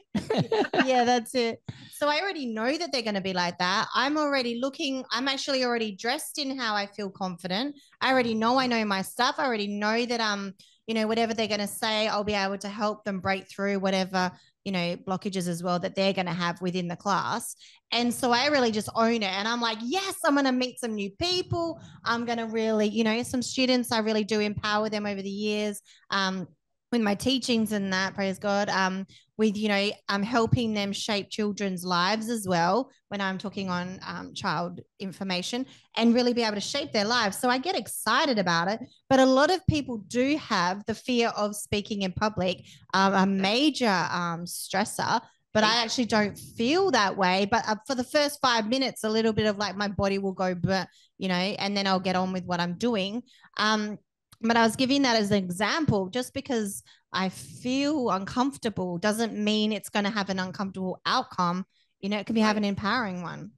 S1: Yeah, that's it. So I already know that they're going to be like that. I'm actually already dressed in how I feel confident. I already know I know my stuff. I already know that whatever they're going to say, I'll be able to help them break through whatever, blockages as well that they're going to have within the class. And so I really just own it. And I'm like, yes, I'm going to meet some new people. I'm going to really, some students, I really do empower them over the years. With my teachings and that, praise God, with, I'm helping them shape children's lives as well when I'm talking on child information and really be able to shape their lives. So I get excited about it. But a lot of people do have the fear of speaking in public, a major stressor. But I actually don't feel that way. But for the first 5 minutes, a little bit of like my body will go, and then I'll get on with what I'm doing. But I was giving that as an example. Just because I feel uncomfortable doesn't mean it's going to have an uncomfortable outcome. It can have an empowering one.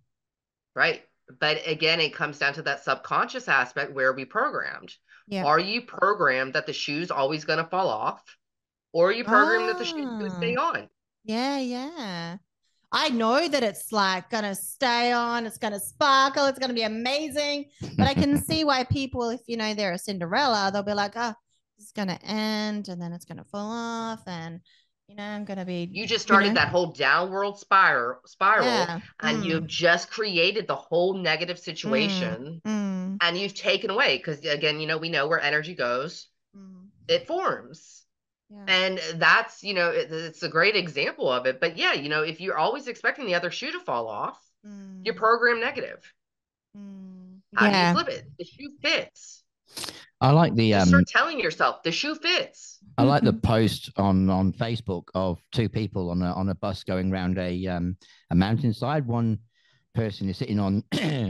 S3: Right. But again, it comes down to that subconscious aspect where we programmed.
S1: Yeah.
S3: Are you programmed that the shoe's always going to fall off? Or are you programmed that the shoe's going to stay on?
S1: Yeah, yeah. I know that it's like going to stay on, it's going to sparkle, it's going to be amazing. But I can see why people, if they're a Cinderella, they'll be like, oh, it's going to end and then it's going to fall off. And, I'm going to be.
S3: You just started that whole downward spiral
S1: Yeah.
S3: and you've just created the whole negative situation and you've taken away. Because again, we know where energy goes, it forms. Yeah. And that's, it's a great example of it. But yeah, if you're always expecting the other shoe to fall off, you're programmed negative. How do you flip it? The shoe fits.
S2: I like the
S3: just start telling yourself the shoe fits.
S2: I like the post on Facebook of 2 people on a bus going around a mountainside. One person is sitting on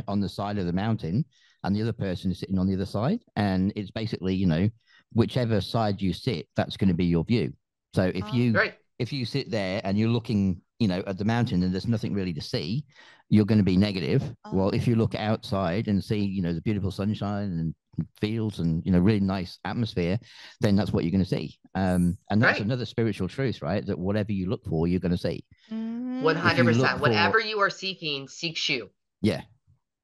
S2: on the side of the mountain, and the other person is sitting on the other side. And it's basically, whichever side you sit, that's going to be your view. So if you sit there and you're looking, at the mountain and there's nothing really to see, you're going to be negative. Well, if you look outside and see, the beautiful sunshine and fields and really nice atmosphere, then that's what you're going to see. And that's another spiritual truth, right? That whatever you look for, you're going to see.
S3: 100%. Whatever you are seeking seeks you.
S2: Yeah.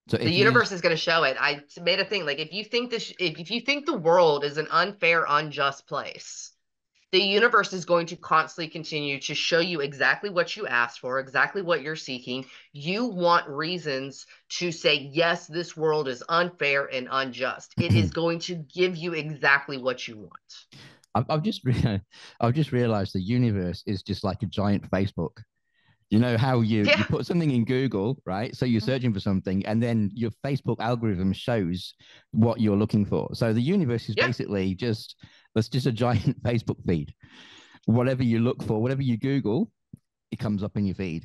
S2: So
S3: the universe is going to show it. I made a thing like if you think the world is an unfair, unjust place, the universe is going to constantly continue to show you exactly what you asked for, exactly what you're seeking. You want reasons to say, yes, this world is unfair and unjust. It is going to give you exactly what you want.
S2: I've just realized the universe is just like a giant Facebook. You know how you put something in Google, right? So you're searching for something and then your Facebook algorithm shows what you're looking for. So the universe is basically just a giant Facebook feed. Whatever you look for, whatever you Google, it comes up in your feed.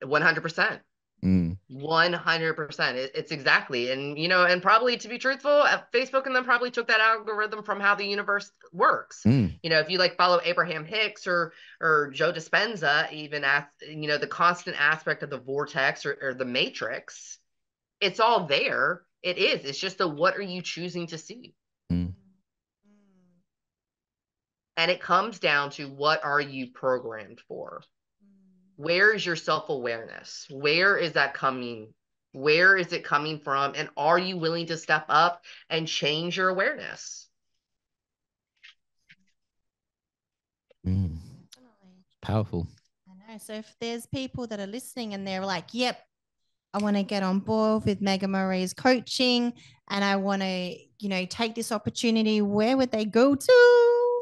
S3: 100%. 100%. It's exactly. And, and probably to be truthful, Facebook and them probably took that algorithm from how the universe works. If you follow Abraham Hicks or Joe Dispenza, even the constant aspect of the vortex or the matrix, it's all there. It is. It's just what are you choosing to see? And it comes down to what are you programmed for? Where is your self-awareness? Where is that coming? Where is it coming from? And are you willing to step up and change your awareness?
S2: Powerful.
S1: I know. So if there's people that are listening and they're like, yep, I want to get on board with Megan Marie's coaching and I want to, take this opportunity, where would they go to?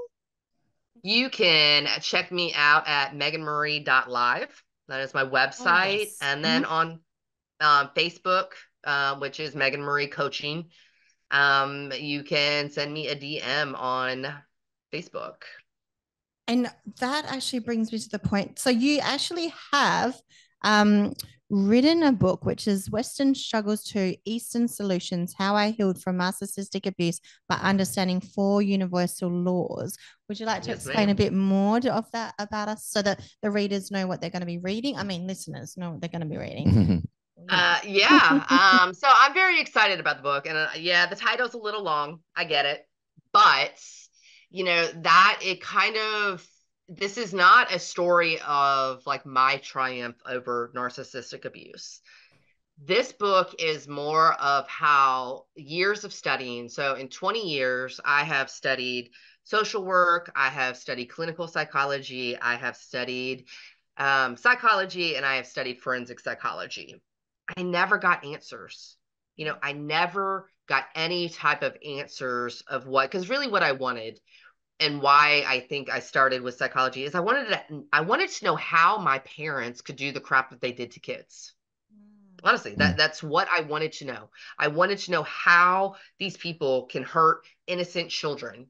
S3: You can check me out at meganmarie.live. That is my website. Oh, yes. And then on Facebook, which is Megan Marie Coaching. You can send me a DM on Facebook.
S1: And that actually brings me to the point. So you actually have written a book, which is Western Struggles to Eastern Solutions, How I Healed from Narcissistic Abuse by Understanding Four Universal Laws. Would you like to explain a bit more of that about us so that the readers know what they're going to be reading? I mean, listeners know what they're going to be reading.
S3: Yeah. So I'm very excited about the book. And yeah, the title's a little long. I get it. But, that it kind of, this is not a story of like my triumph over narcissistic abuse. This book is more of how years of studying. So in 20 years, I have studied social work, I have studied clinical psychology, I have studied psychology, and I have studied forensic psychology. I never got answers. I never got any type of answers of because really what I wanted and why I think I started with psychology is I wanted to know how my parents could do the crap that they did to kids. Honestly, that's what I wanted to know. I wanted to know how these people can hurt innocent children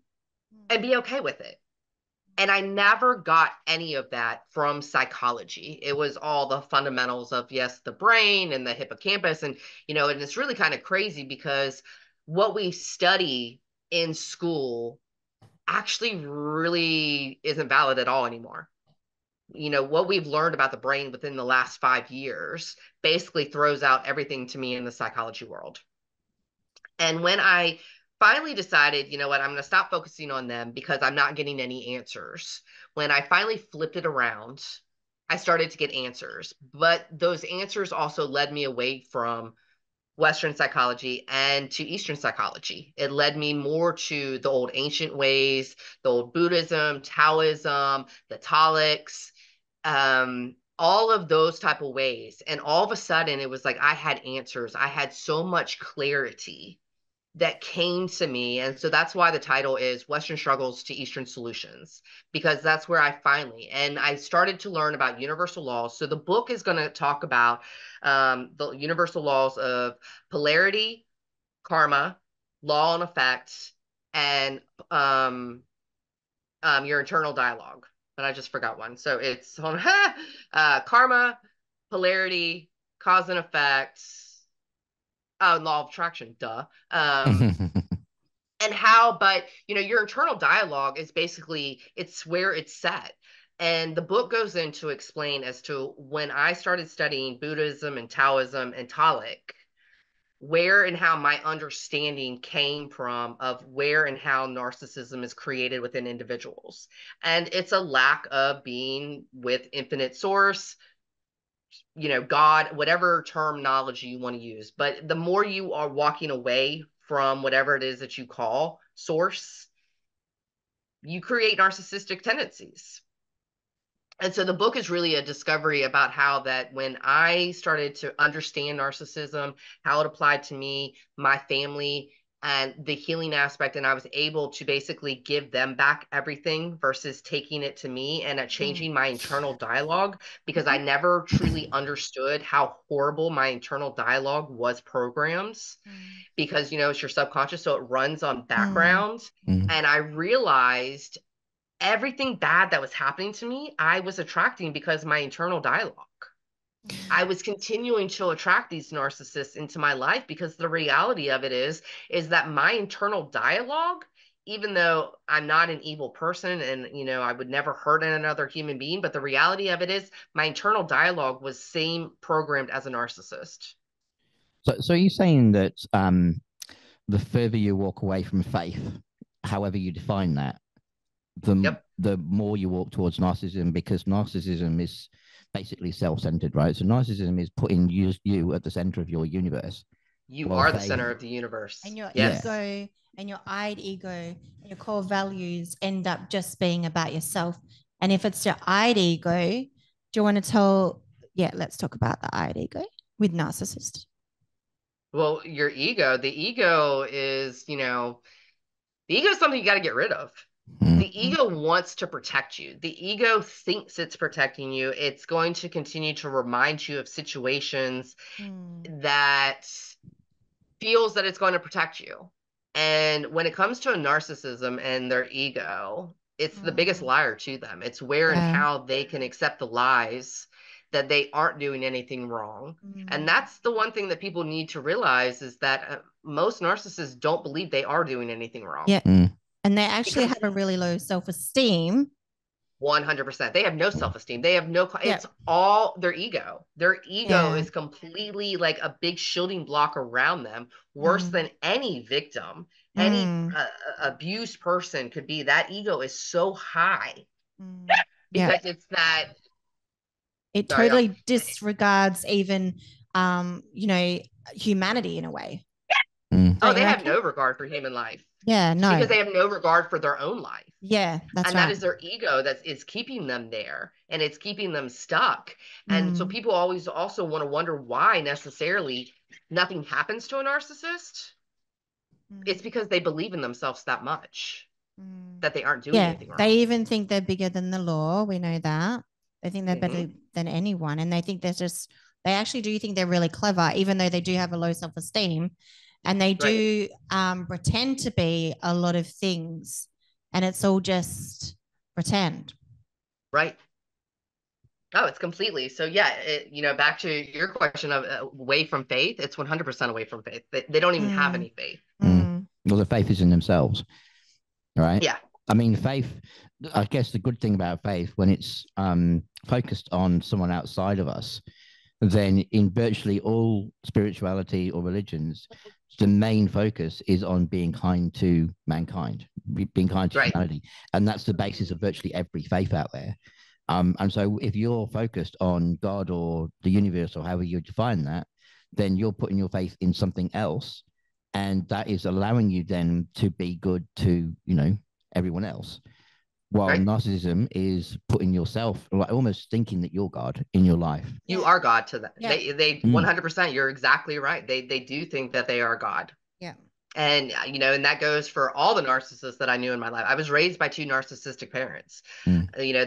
S3: and be okay with it. And I never got any of that from psychology. It was all the fundamentals of, yes, the brain and the hippocampus. And, and it's really kind of crazy because what we study in school actually really isn't valid at all anymore. What we've learned about the brain within the last 5 years basically throws out everything to me in the psychology world. And when I finally decided, you know what, I'm going to stop focusing on them because I'm not getting any answers. When I finally flipped it around, I started to get answers. But those answers also led me away from Western psychology and to Eastern psychology. It led me more to the old ancient ways, the old Buddhism, Taoism, the Taoics, all of those type of ways. And all of a sudden, it was like I had answers. I had so much clarity that came to me. And so that's why the title is Western Struggles to Eastern Solutions, because that's where I started to learn about universal laws. So the book is going to talk about the universal laws of polarity, karma, law and effect, and your internal dialogue. But I just forgot one. So it's karma, polarity, cause and effect, law of attraction, duh. And how, but your internal dialogue is basically, it's where it's set. And the book goes in to explain as to when I started studying Buddhism and Taoism and Taoic, where and how my understanding came from of where and how narcissism is created within individuals. And it's a lack of being with infinite source, God, whatever terminology you want to use. But the more you are walking away from whatever it is that you call source, you create narcissistic tendencies. And so the book is really a discovery about how that when I started to understand narcissism, how it applied to me, my family, and the healing aspect, and I was able to basically give them back everything versus taking it to me and changing my internal dialogue, because I never truly understood how horrible my internal dialogue was programmed, because, it's your subconscious, so it runs on background. And I realized everything bad that was happening to me, I was attracting because of my internal dialogue. I was continuing to attract these narcissists into my life because the reality of it is that my internal dialogue, even though I'm not an evil person and, I would never hurt another human being, but the reality of it is my internal dialogue was same programmed as a narcissist.
S2: So you're saying that the further you walk away from faith, however you define that, the more you walk towards narcissism, because narcissism is basically self-centered, right? So narcissism is putting you at the center of your universe.
S3: You are the center of the universe.
S1: And your ego and your ego and your core values end up just being about yourself. And if it's your ego, do you want to tell? Yeah, let's talk about the ego with narcissist.
S3: Well, your ego, the ego is, the ego is something you got to get rid of. The ego wants to protect you. The ego thinks it's protecting you. It's going to continue to remind you of situations that feels that it's going to protect you. And when it comes to a narcissism and their ego, it's the biggest liar to them. It's where and how they can accept the lies that they aren't doing anything wrong. And that's the one thing that people need to realize is that most narcissists don't believe they are doing anything wrong.
S1: Yeah. And they actually have a really low self-esteem.
S3: 100%. They have no self-esteem. They have no, it's all their ego. Their ego is completely like a big shielding block around them, worse than any victim, any abused person could be. That ego is so high because it's that.
S1: It totally disregards even, you know, humanity in a way.
S3: Oh, they have no regard for human life.
S1: Yeah, no.
S3: Because they have no regard for their own life.
S1: Yeah, that's
S3: and
S1: right.
S3: that is their ego that is keeping them there, and it's keeping them stuck. And so people always also want to wonder why necessarily nothing happens to a narcissist. It's because they believe in themselves that much that they aren't doing anything wrong.
S1: They even think they're bigger than the law. We know that. They think they're better than anyone. And they think they actually do think they're really clever, even though they do have a low self-esteem. And they do pretend to be a lot of things. And it's all just pretend.
S3: Right. Oh, it's completely. So yeah, you know, back to your question of away from faith, it's 100% away from faith. They don't even have any faith.
S2: Well, the faith is in themselves, right?
S3: Yeah.
S2: I mean, faith, I guess the good thing about faith, when it's focused on someone outside of us, then in virtually all spirituality or religions, the main focus is on being kind to mankind, being kind to humanity. And that's the basis of virtually every faith out there. And so if you're focused on God or the universe or however you define that, then you're putting your faith in something else. And that is allowing you then to be good to, you know, everyone else. While narcissism is putting yourself, like almost thinking that you're God in your life.
S3: You are God to them. Yeah. They 100%, you're exactly right. They do think that they are God.
S1: Yeah.
S3: And, you know, and that goes for all the narcissists that I knew in my life. I was raised by 2 narcissistic parents, you know,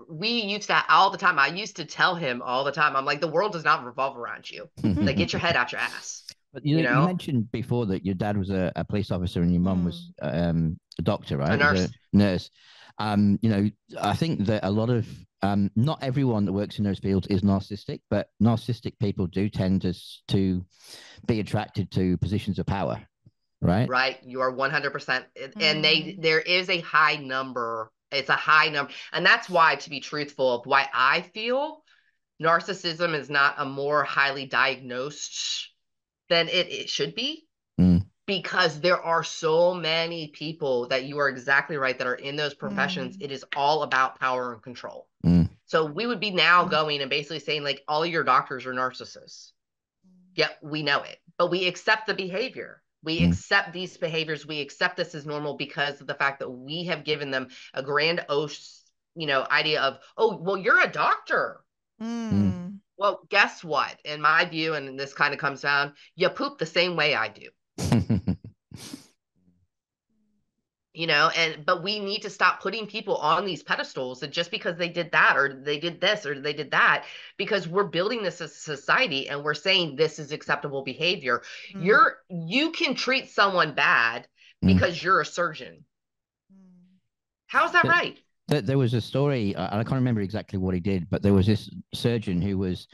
S3: we used that all the time. I used to tell him all the time, I'm like, the world does not revolve around you. Like, get your head out your ass.
S2: But you mentioned before that your dad was a police officer and your mum was a doctor, right?
S3: A nurse.
S2: You know, I think that a lot of, not everyone that works in those fields is narcissistic, but narcissistic people do tend to be attracted to positions of power, right?
S3: Right. You are 100%. And there is a high number. It's a high number. And that's why, to be truthful, why I feel narcissism is not a more highly diagnosed than it should be, because there are so many people that you are exactly right that are in those professions. It is all about power and control. So we would be now going and basically saying like all of your doctors are narcissists. Yep, we know it, but we accept the behavior. We accept these behaviors. We accept this as normal because of the fact that we have given them a grandiose, you know, idea of, oh, well, you're a doctor. Well, guess what? In my view, and this kind of comes down, you poop the same way I do. You know, but we need to stop putting people on these pedestals that just because they did that or they did this or they did that, because we're building this as a society and we're saying this is acceptable behavior. You can treat someone bad because you're a surgeon. How's that right?
S2: There was a story, and I can't remember exactly what he did, but there was this surgeon who was,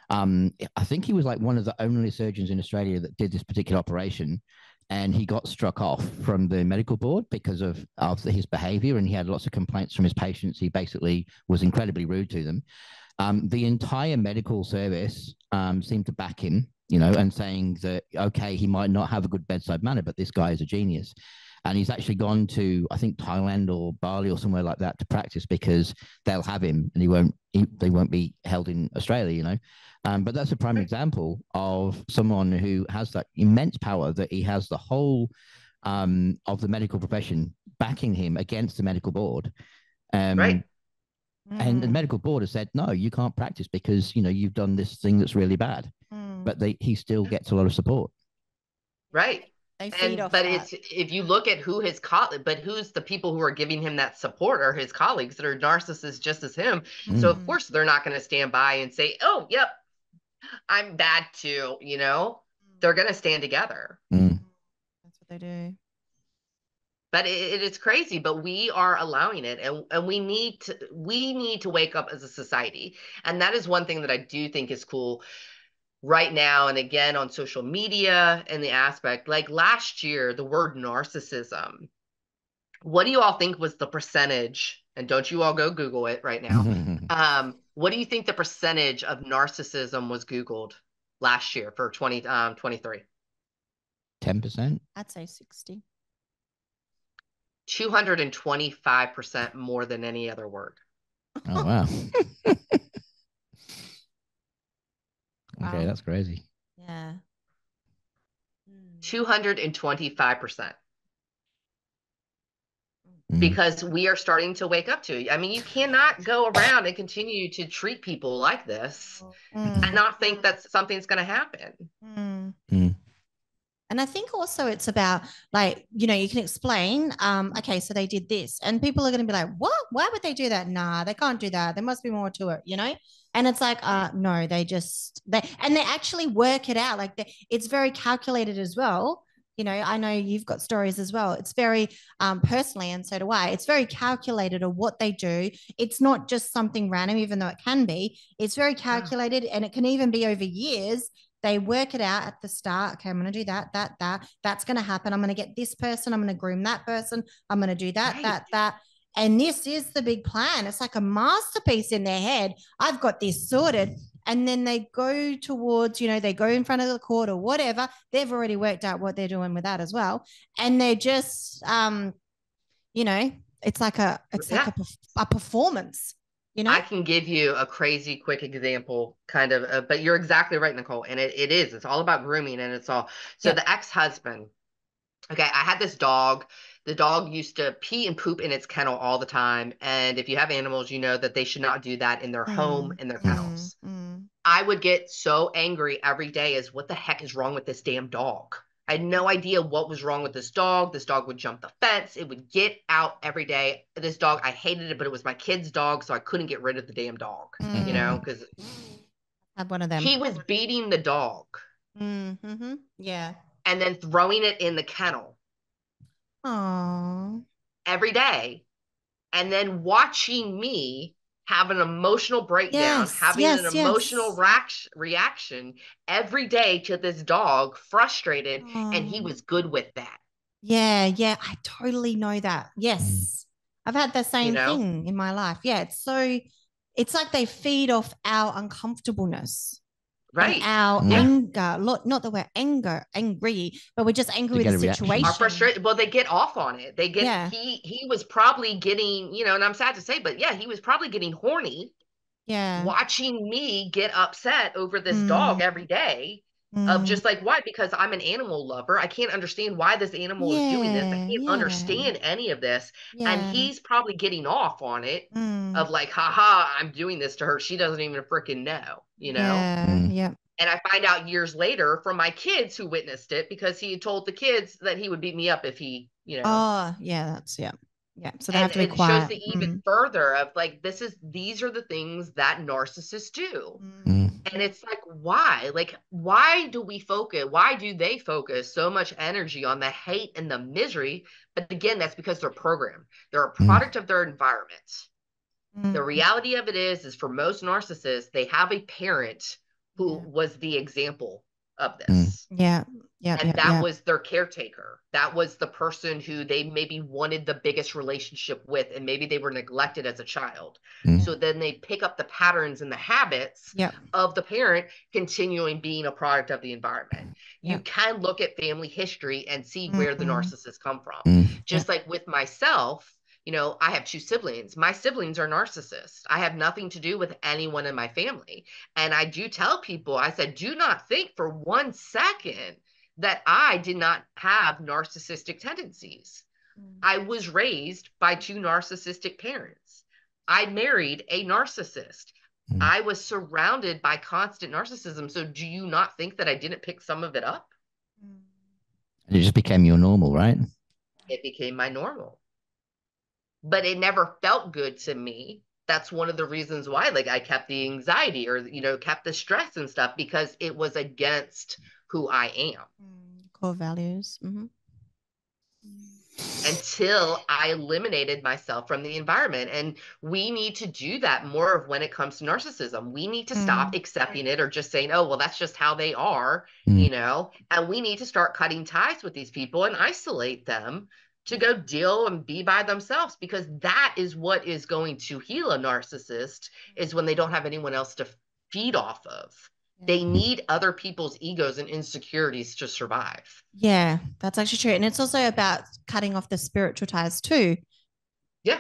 S2: I think he was like one of the only surgeons in Australia that did this particular operation. And he got struck off from the medical board because of his behavior, and he had lots of complaints from his patients. He basically was incredibly rude to them. The entire medical service seemed to back him, you know, and saying that, okay, he might not have a good bedside manner, but this guy is a genius. And he's actually gone to, I think, Thailand or Bali or somewhere like that to practice because they'll have him and they won't be held in Australia, you know. But that's a prime example of someone who has that immense power, that he has the whole of the medical profession backing him against the medical board. And the medical board has said, no, you can't practice because, you know, you've done this thing that's really bad. But he still gets a lot of support.
S3: Right. It's, if you look at who his but who's the people who are giving him that support are his colleagues that are narcissists just as him. So of course they're not going to stand by and say, oh, yep, I'm bad too. You know, they're going to stand together.
S1: That's what they do.
S3: But it is crazy, but we are allowing it, and we need to wake up as a society. And that is one thing that I do think is cool right now, and again on social media, and the aspect like last year, the word narcissism. What do you all think was the percentage? And don't you all go Google it right now. What do you think the percentage of narcissism was Googled last year for 2023?
S2: 10%?
S1: I'd say 60.
S3: 225% more than any other word.
S2: Oh, wow. Okay,
S1: Wow.
S2: that's crazy.
S1: Yeah.
S3: 225%. Because we are starting to wake up to it. I mean, you cannot go around and continue to treat people like this and not think that something's going to happen.
S1: And I think also it's about like, you know, you can explain, okay, so they did this and people are going to be like, what? Why would they do that? Nah, they can't do that. There must be more to it, you know? And it's like, no, they actually work it out. Like it's very calculated as well. You know, I know you've got stories as well. It's very personally, and so do I. It's very calculated of what they do. It's not just something random, even though it can be. It's very calculated, and it can even be over years. They work it out at the start. Okay, I'm going to do that. That's going to happen. I'm going to get this person. I'm going to groom that person. I'm going to do that, that. And this is the big plan. It's like a masterpiece in their head. I've got this sorted. And then they go towards, you know, they go in front of the court or whatever. They've already worked out what they're doing with that as well. And they're just, you know, it's like a performance. You know?
S3: I can give you a crazy quick example, kind of, but you're exactly right, Nicole. And it's all about grooming, and it's all. So the ex-husband, okay, I had this dog. The dog used to pee and poop in its kennel all the time. And if you have animals, you know that they should not do that in their home, in their kennels. I would get so angry every day as what the heck is wrong with this damn dog? I had no idea what was wrong with this dog. This dog would jump the fence. It would get out every day. This dog, I hated it, but it was my kid's dog, so I couldn't get rid of the damn dog, you know, because
S1: I had one of them.
S3: He was beating the dog.
S1: Yeah.
S3: And then throwing it in the kennel.
S1: Aww.
S3: Every day. And then watching me have an emotional breakdown, having an emotional reaction every day to this dog, frustrated, and he was good with that.
S1: Yeah, I totally know that. Yes. I've had the same thing in my life. Yeah, it's like they feed off our uncomfortableness.
S3: Right.
S1: And our anger, not that we're angry, but we're just angry with the situation.
S3: Our frustration. Well, they get off on it. They get, he was probably getting, you know, and I'm sad to say, but yeah, he was probably getting horny. Yeah. Watching me get upset over this dog every day. Of just like, why? Because I'm an animal lover. I can't understand why this animal is doing this. I can't understand any of this. And he's probably getting off on it of like, haha, I'm doing this to her. She doesn't even freaking know, you know?
S1: Yeah.
S3: And I find out years later from my kids who witnessed it, because he had told the kids that he would beat me up if he, you know.
S1: Oh, yeah, yeah. So they have to be quiet.
S3: It shows the even further of like, these are the things that narcissists do. And it's like, why? Like, why do they focus so much energy on the hate and the misery? But again, that's because they're programmed. They're a product of their environment. The reality of it is for most narcissists, they have a parent who was the example of this. That was their caretaker. That was the person who they maybe wanted the biggest relationship with, and maybe they were neglected as a child. So then they pick up the patterns and the habits of the parent continuing being a product of the environment. You can look at family history and see where the narcissists come from. Just like with myself, you know, I have 2 siblings. My siblings are narcissists. I have nothing to do with anyone in my family. And I do tell people, I said, do not think for 1 second that I did not have narcissistic tendencies. I was raised by 2 narcissistic parents. I married a narcissist. I was surrounded by constant narcissism. So do you not think that I didn't pick some of it up?
S2: It just became your normal, right?
S3: It became my normal. But it never felt good to me. That's one of the reasons why, like, I kept the anxiety or, you know, kept the stress and stuff, because it was against who I am.
S1: Core values.
S3: until I eliminated myself from the environment. And we need to do that more of when it comes to narcissism. We need to stop accepting it or just saying, oh, well, that's just how they are, you know, and we need to start cutting ties with these people and isolate them to go deal and be by themselves, because that is what is going to heal a narcissist, is when they don't have anyone else to feed off of. They need other people's egos and insecurities to survive.
S1: Yeah, that's actually true. And it's also about cutting off the spiritual ties too.
S3: Yeah.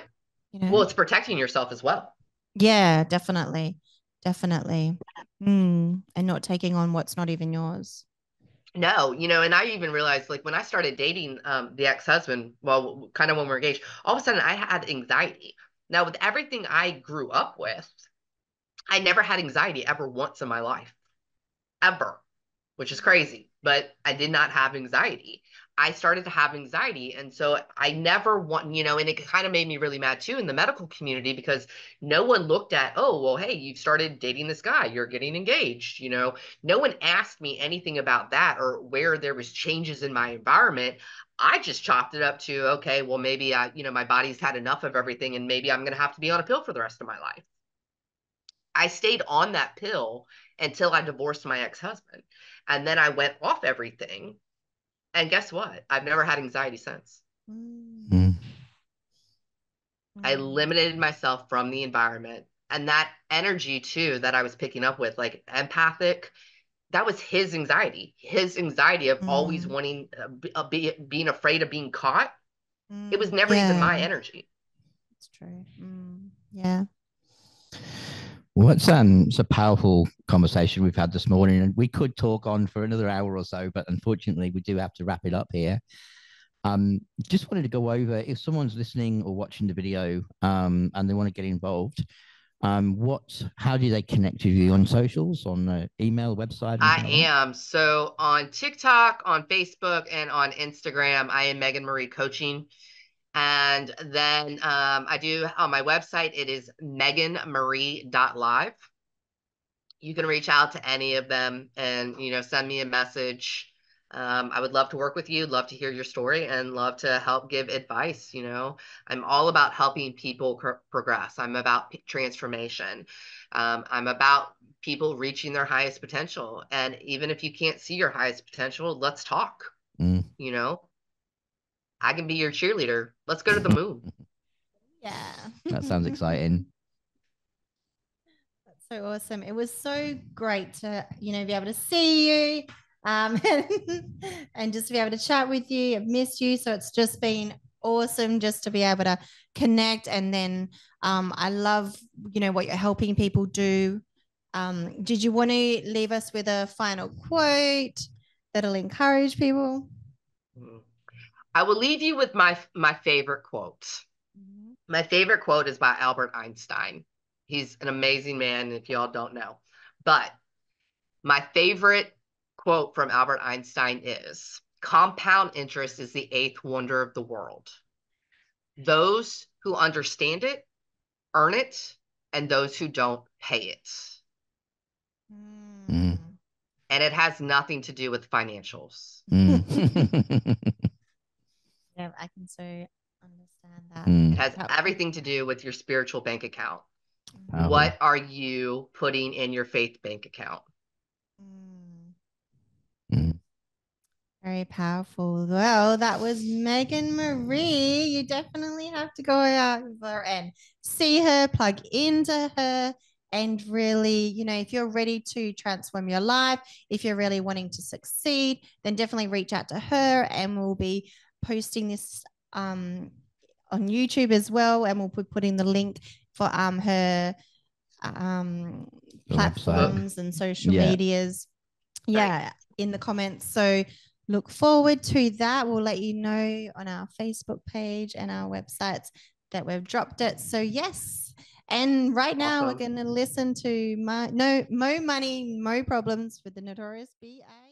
S1: You know?
S3: Well, it's protecting yourself as well.
S1: Yeah, definitely. Definitely. And not taking on what's not even yours.
S3: No, you know, and I even realized, like, when I started dating the ex-husband, well, kind of when we were engaged, all of a sudden I had anxiety. Now, with everything I grew up with, I never had anxiety ever once in my life. Ever, which is crazy, but I did not have anxiety. I started to have anxiety. And so I never want, you know, and it kind of made me really mad too in the medical community, because no one looked at, oh, well, hey, you've started dating this guy, you're getting engaged. You know, no one asked me anything about that or where there was changes in my environment. I just chopped it up to, okay, well, maybe you know, my body's had enough of everything and maybe I'm going to have to be on a pill for the rest of my life. I stayed on that pill until I divorced my ex-husband. And then I went off everything. And guess what? I've never had anxiety since. I eliminated myself from the environment. And that energy, too, that I was picking up with, like empathic, that was his anxiety of always wanting, being afraid of being caught. It was never even my energy.
S1: That's true. Yeah.
S2: Well, it's a powerful conversation we've had this morning, and we could talk on for another hour or so, but unfortunately we do have to wrap it up here. Just wanted to go over, if someone's listening or watching the video and they want to get involved, how do they connect with you on socials, on email, website?
S3: I am. So on TikTok, on Facebook, and on Instagram, I am Megan Marie Coaching. And then I do on my website, it is meganmarie.live. You can reach out to any of them and, you know, send me a message. I would love to work with you, love to hear your story, and love to help give advice. You know, I'm all about helping people progress. I'm about transformation. I'm about people reaching their highest potential. And even if you can't see your highest potential, let's talk. You know, I can be your cheerleader. Let's go to the moon.
S1: Yeah.
S2: That sounds exciting.
S1: That's so awesome. It was so great to, you know, be able to see you and just be able to chat with you. I've missed you. So it's just been awesome just to be able to connect. And then I love, you know, what you're helping people do. Did you want to leave us with a final quote that'll encourage people?
S3: I will leave you with my favorite quote. My favorite quote is by Albert Einstein. He's an amazing man, if y'all don't know. But my favorite quote from Albert Einstein is, compound interest is the eighth wonder of the world. Those who understand it, earn it, and those who don't, pay it. And it has nothing to do with financials.
S1: Yeah, I can so understand that.
S3: It has everything to do with your spiritual bank account. What are you putting in your faith bank account?
S1: Very powerful. Well, that was Megan Marie. You definitely have to go out there and see her, plug into her, and really, you know, if you're ready to transform your life, if you're really wanting to succeed, then definitely reach out to her, and we'll be posting this on YouTube as well, and we'll be putting the link for her platforms and social medias in the comments. So look forward to that. We'll let you know on our Facebook page and our websites that we've dropped it. So yes. And right now we're going to listen to Mo Money, Mo Problems with the Notorious B.I.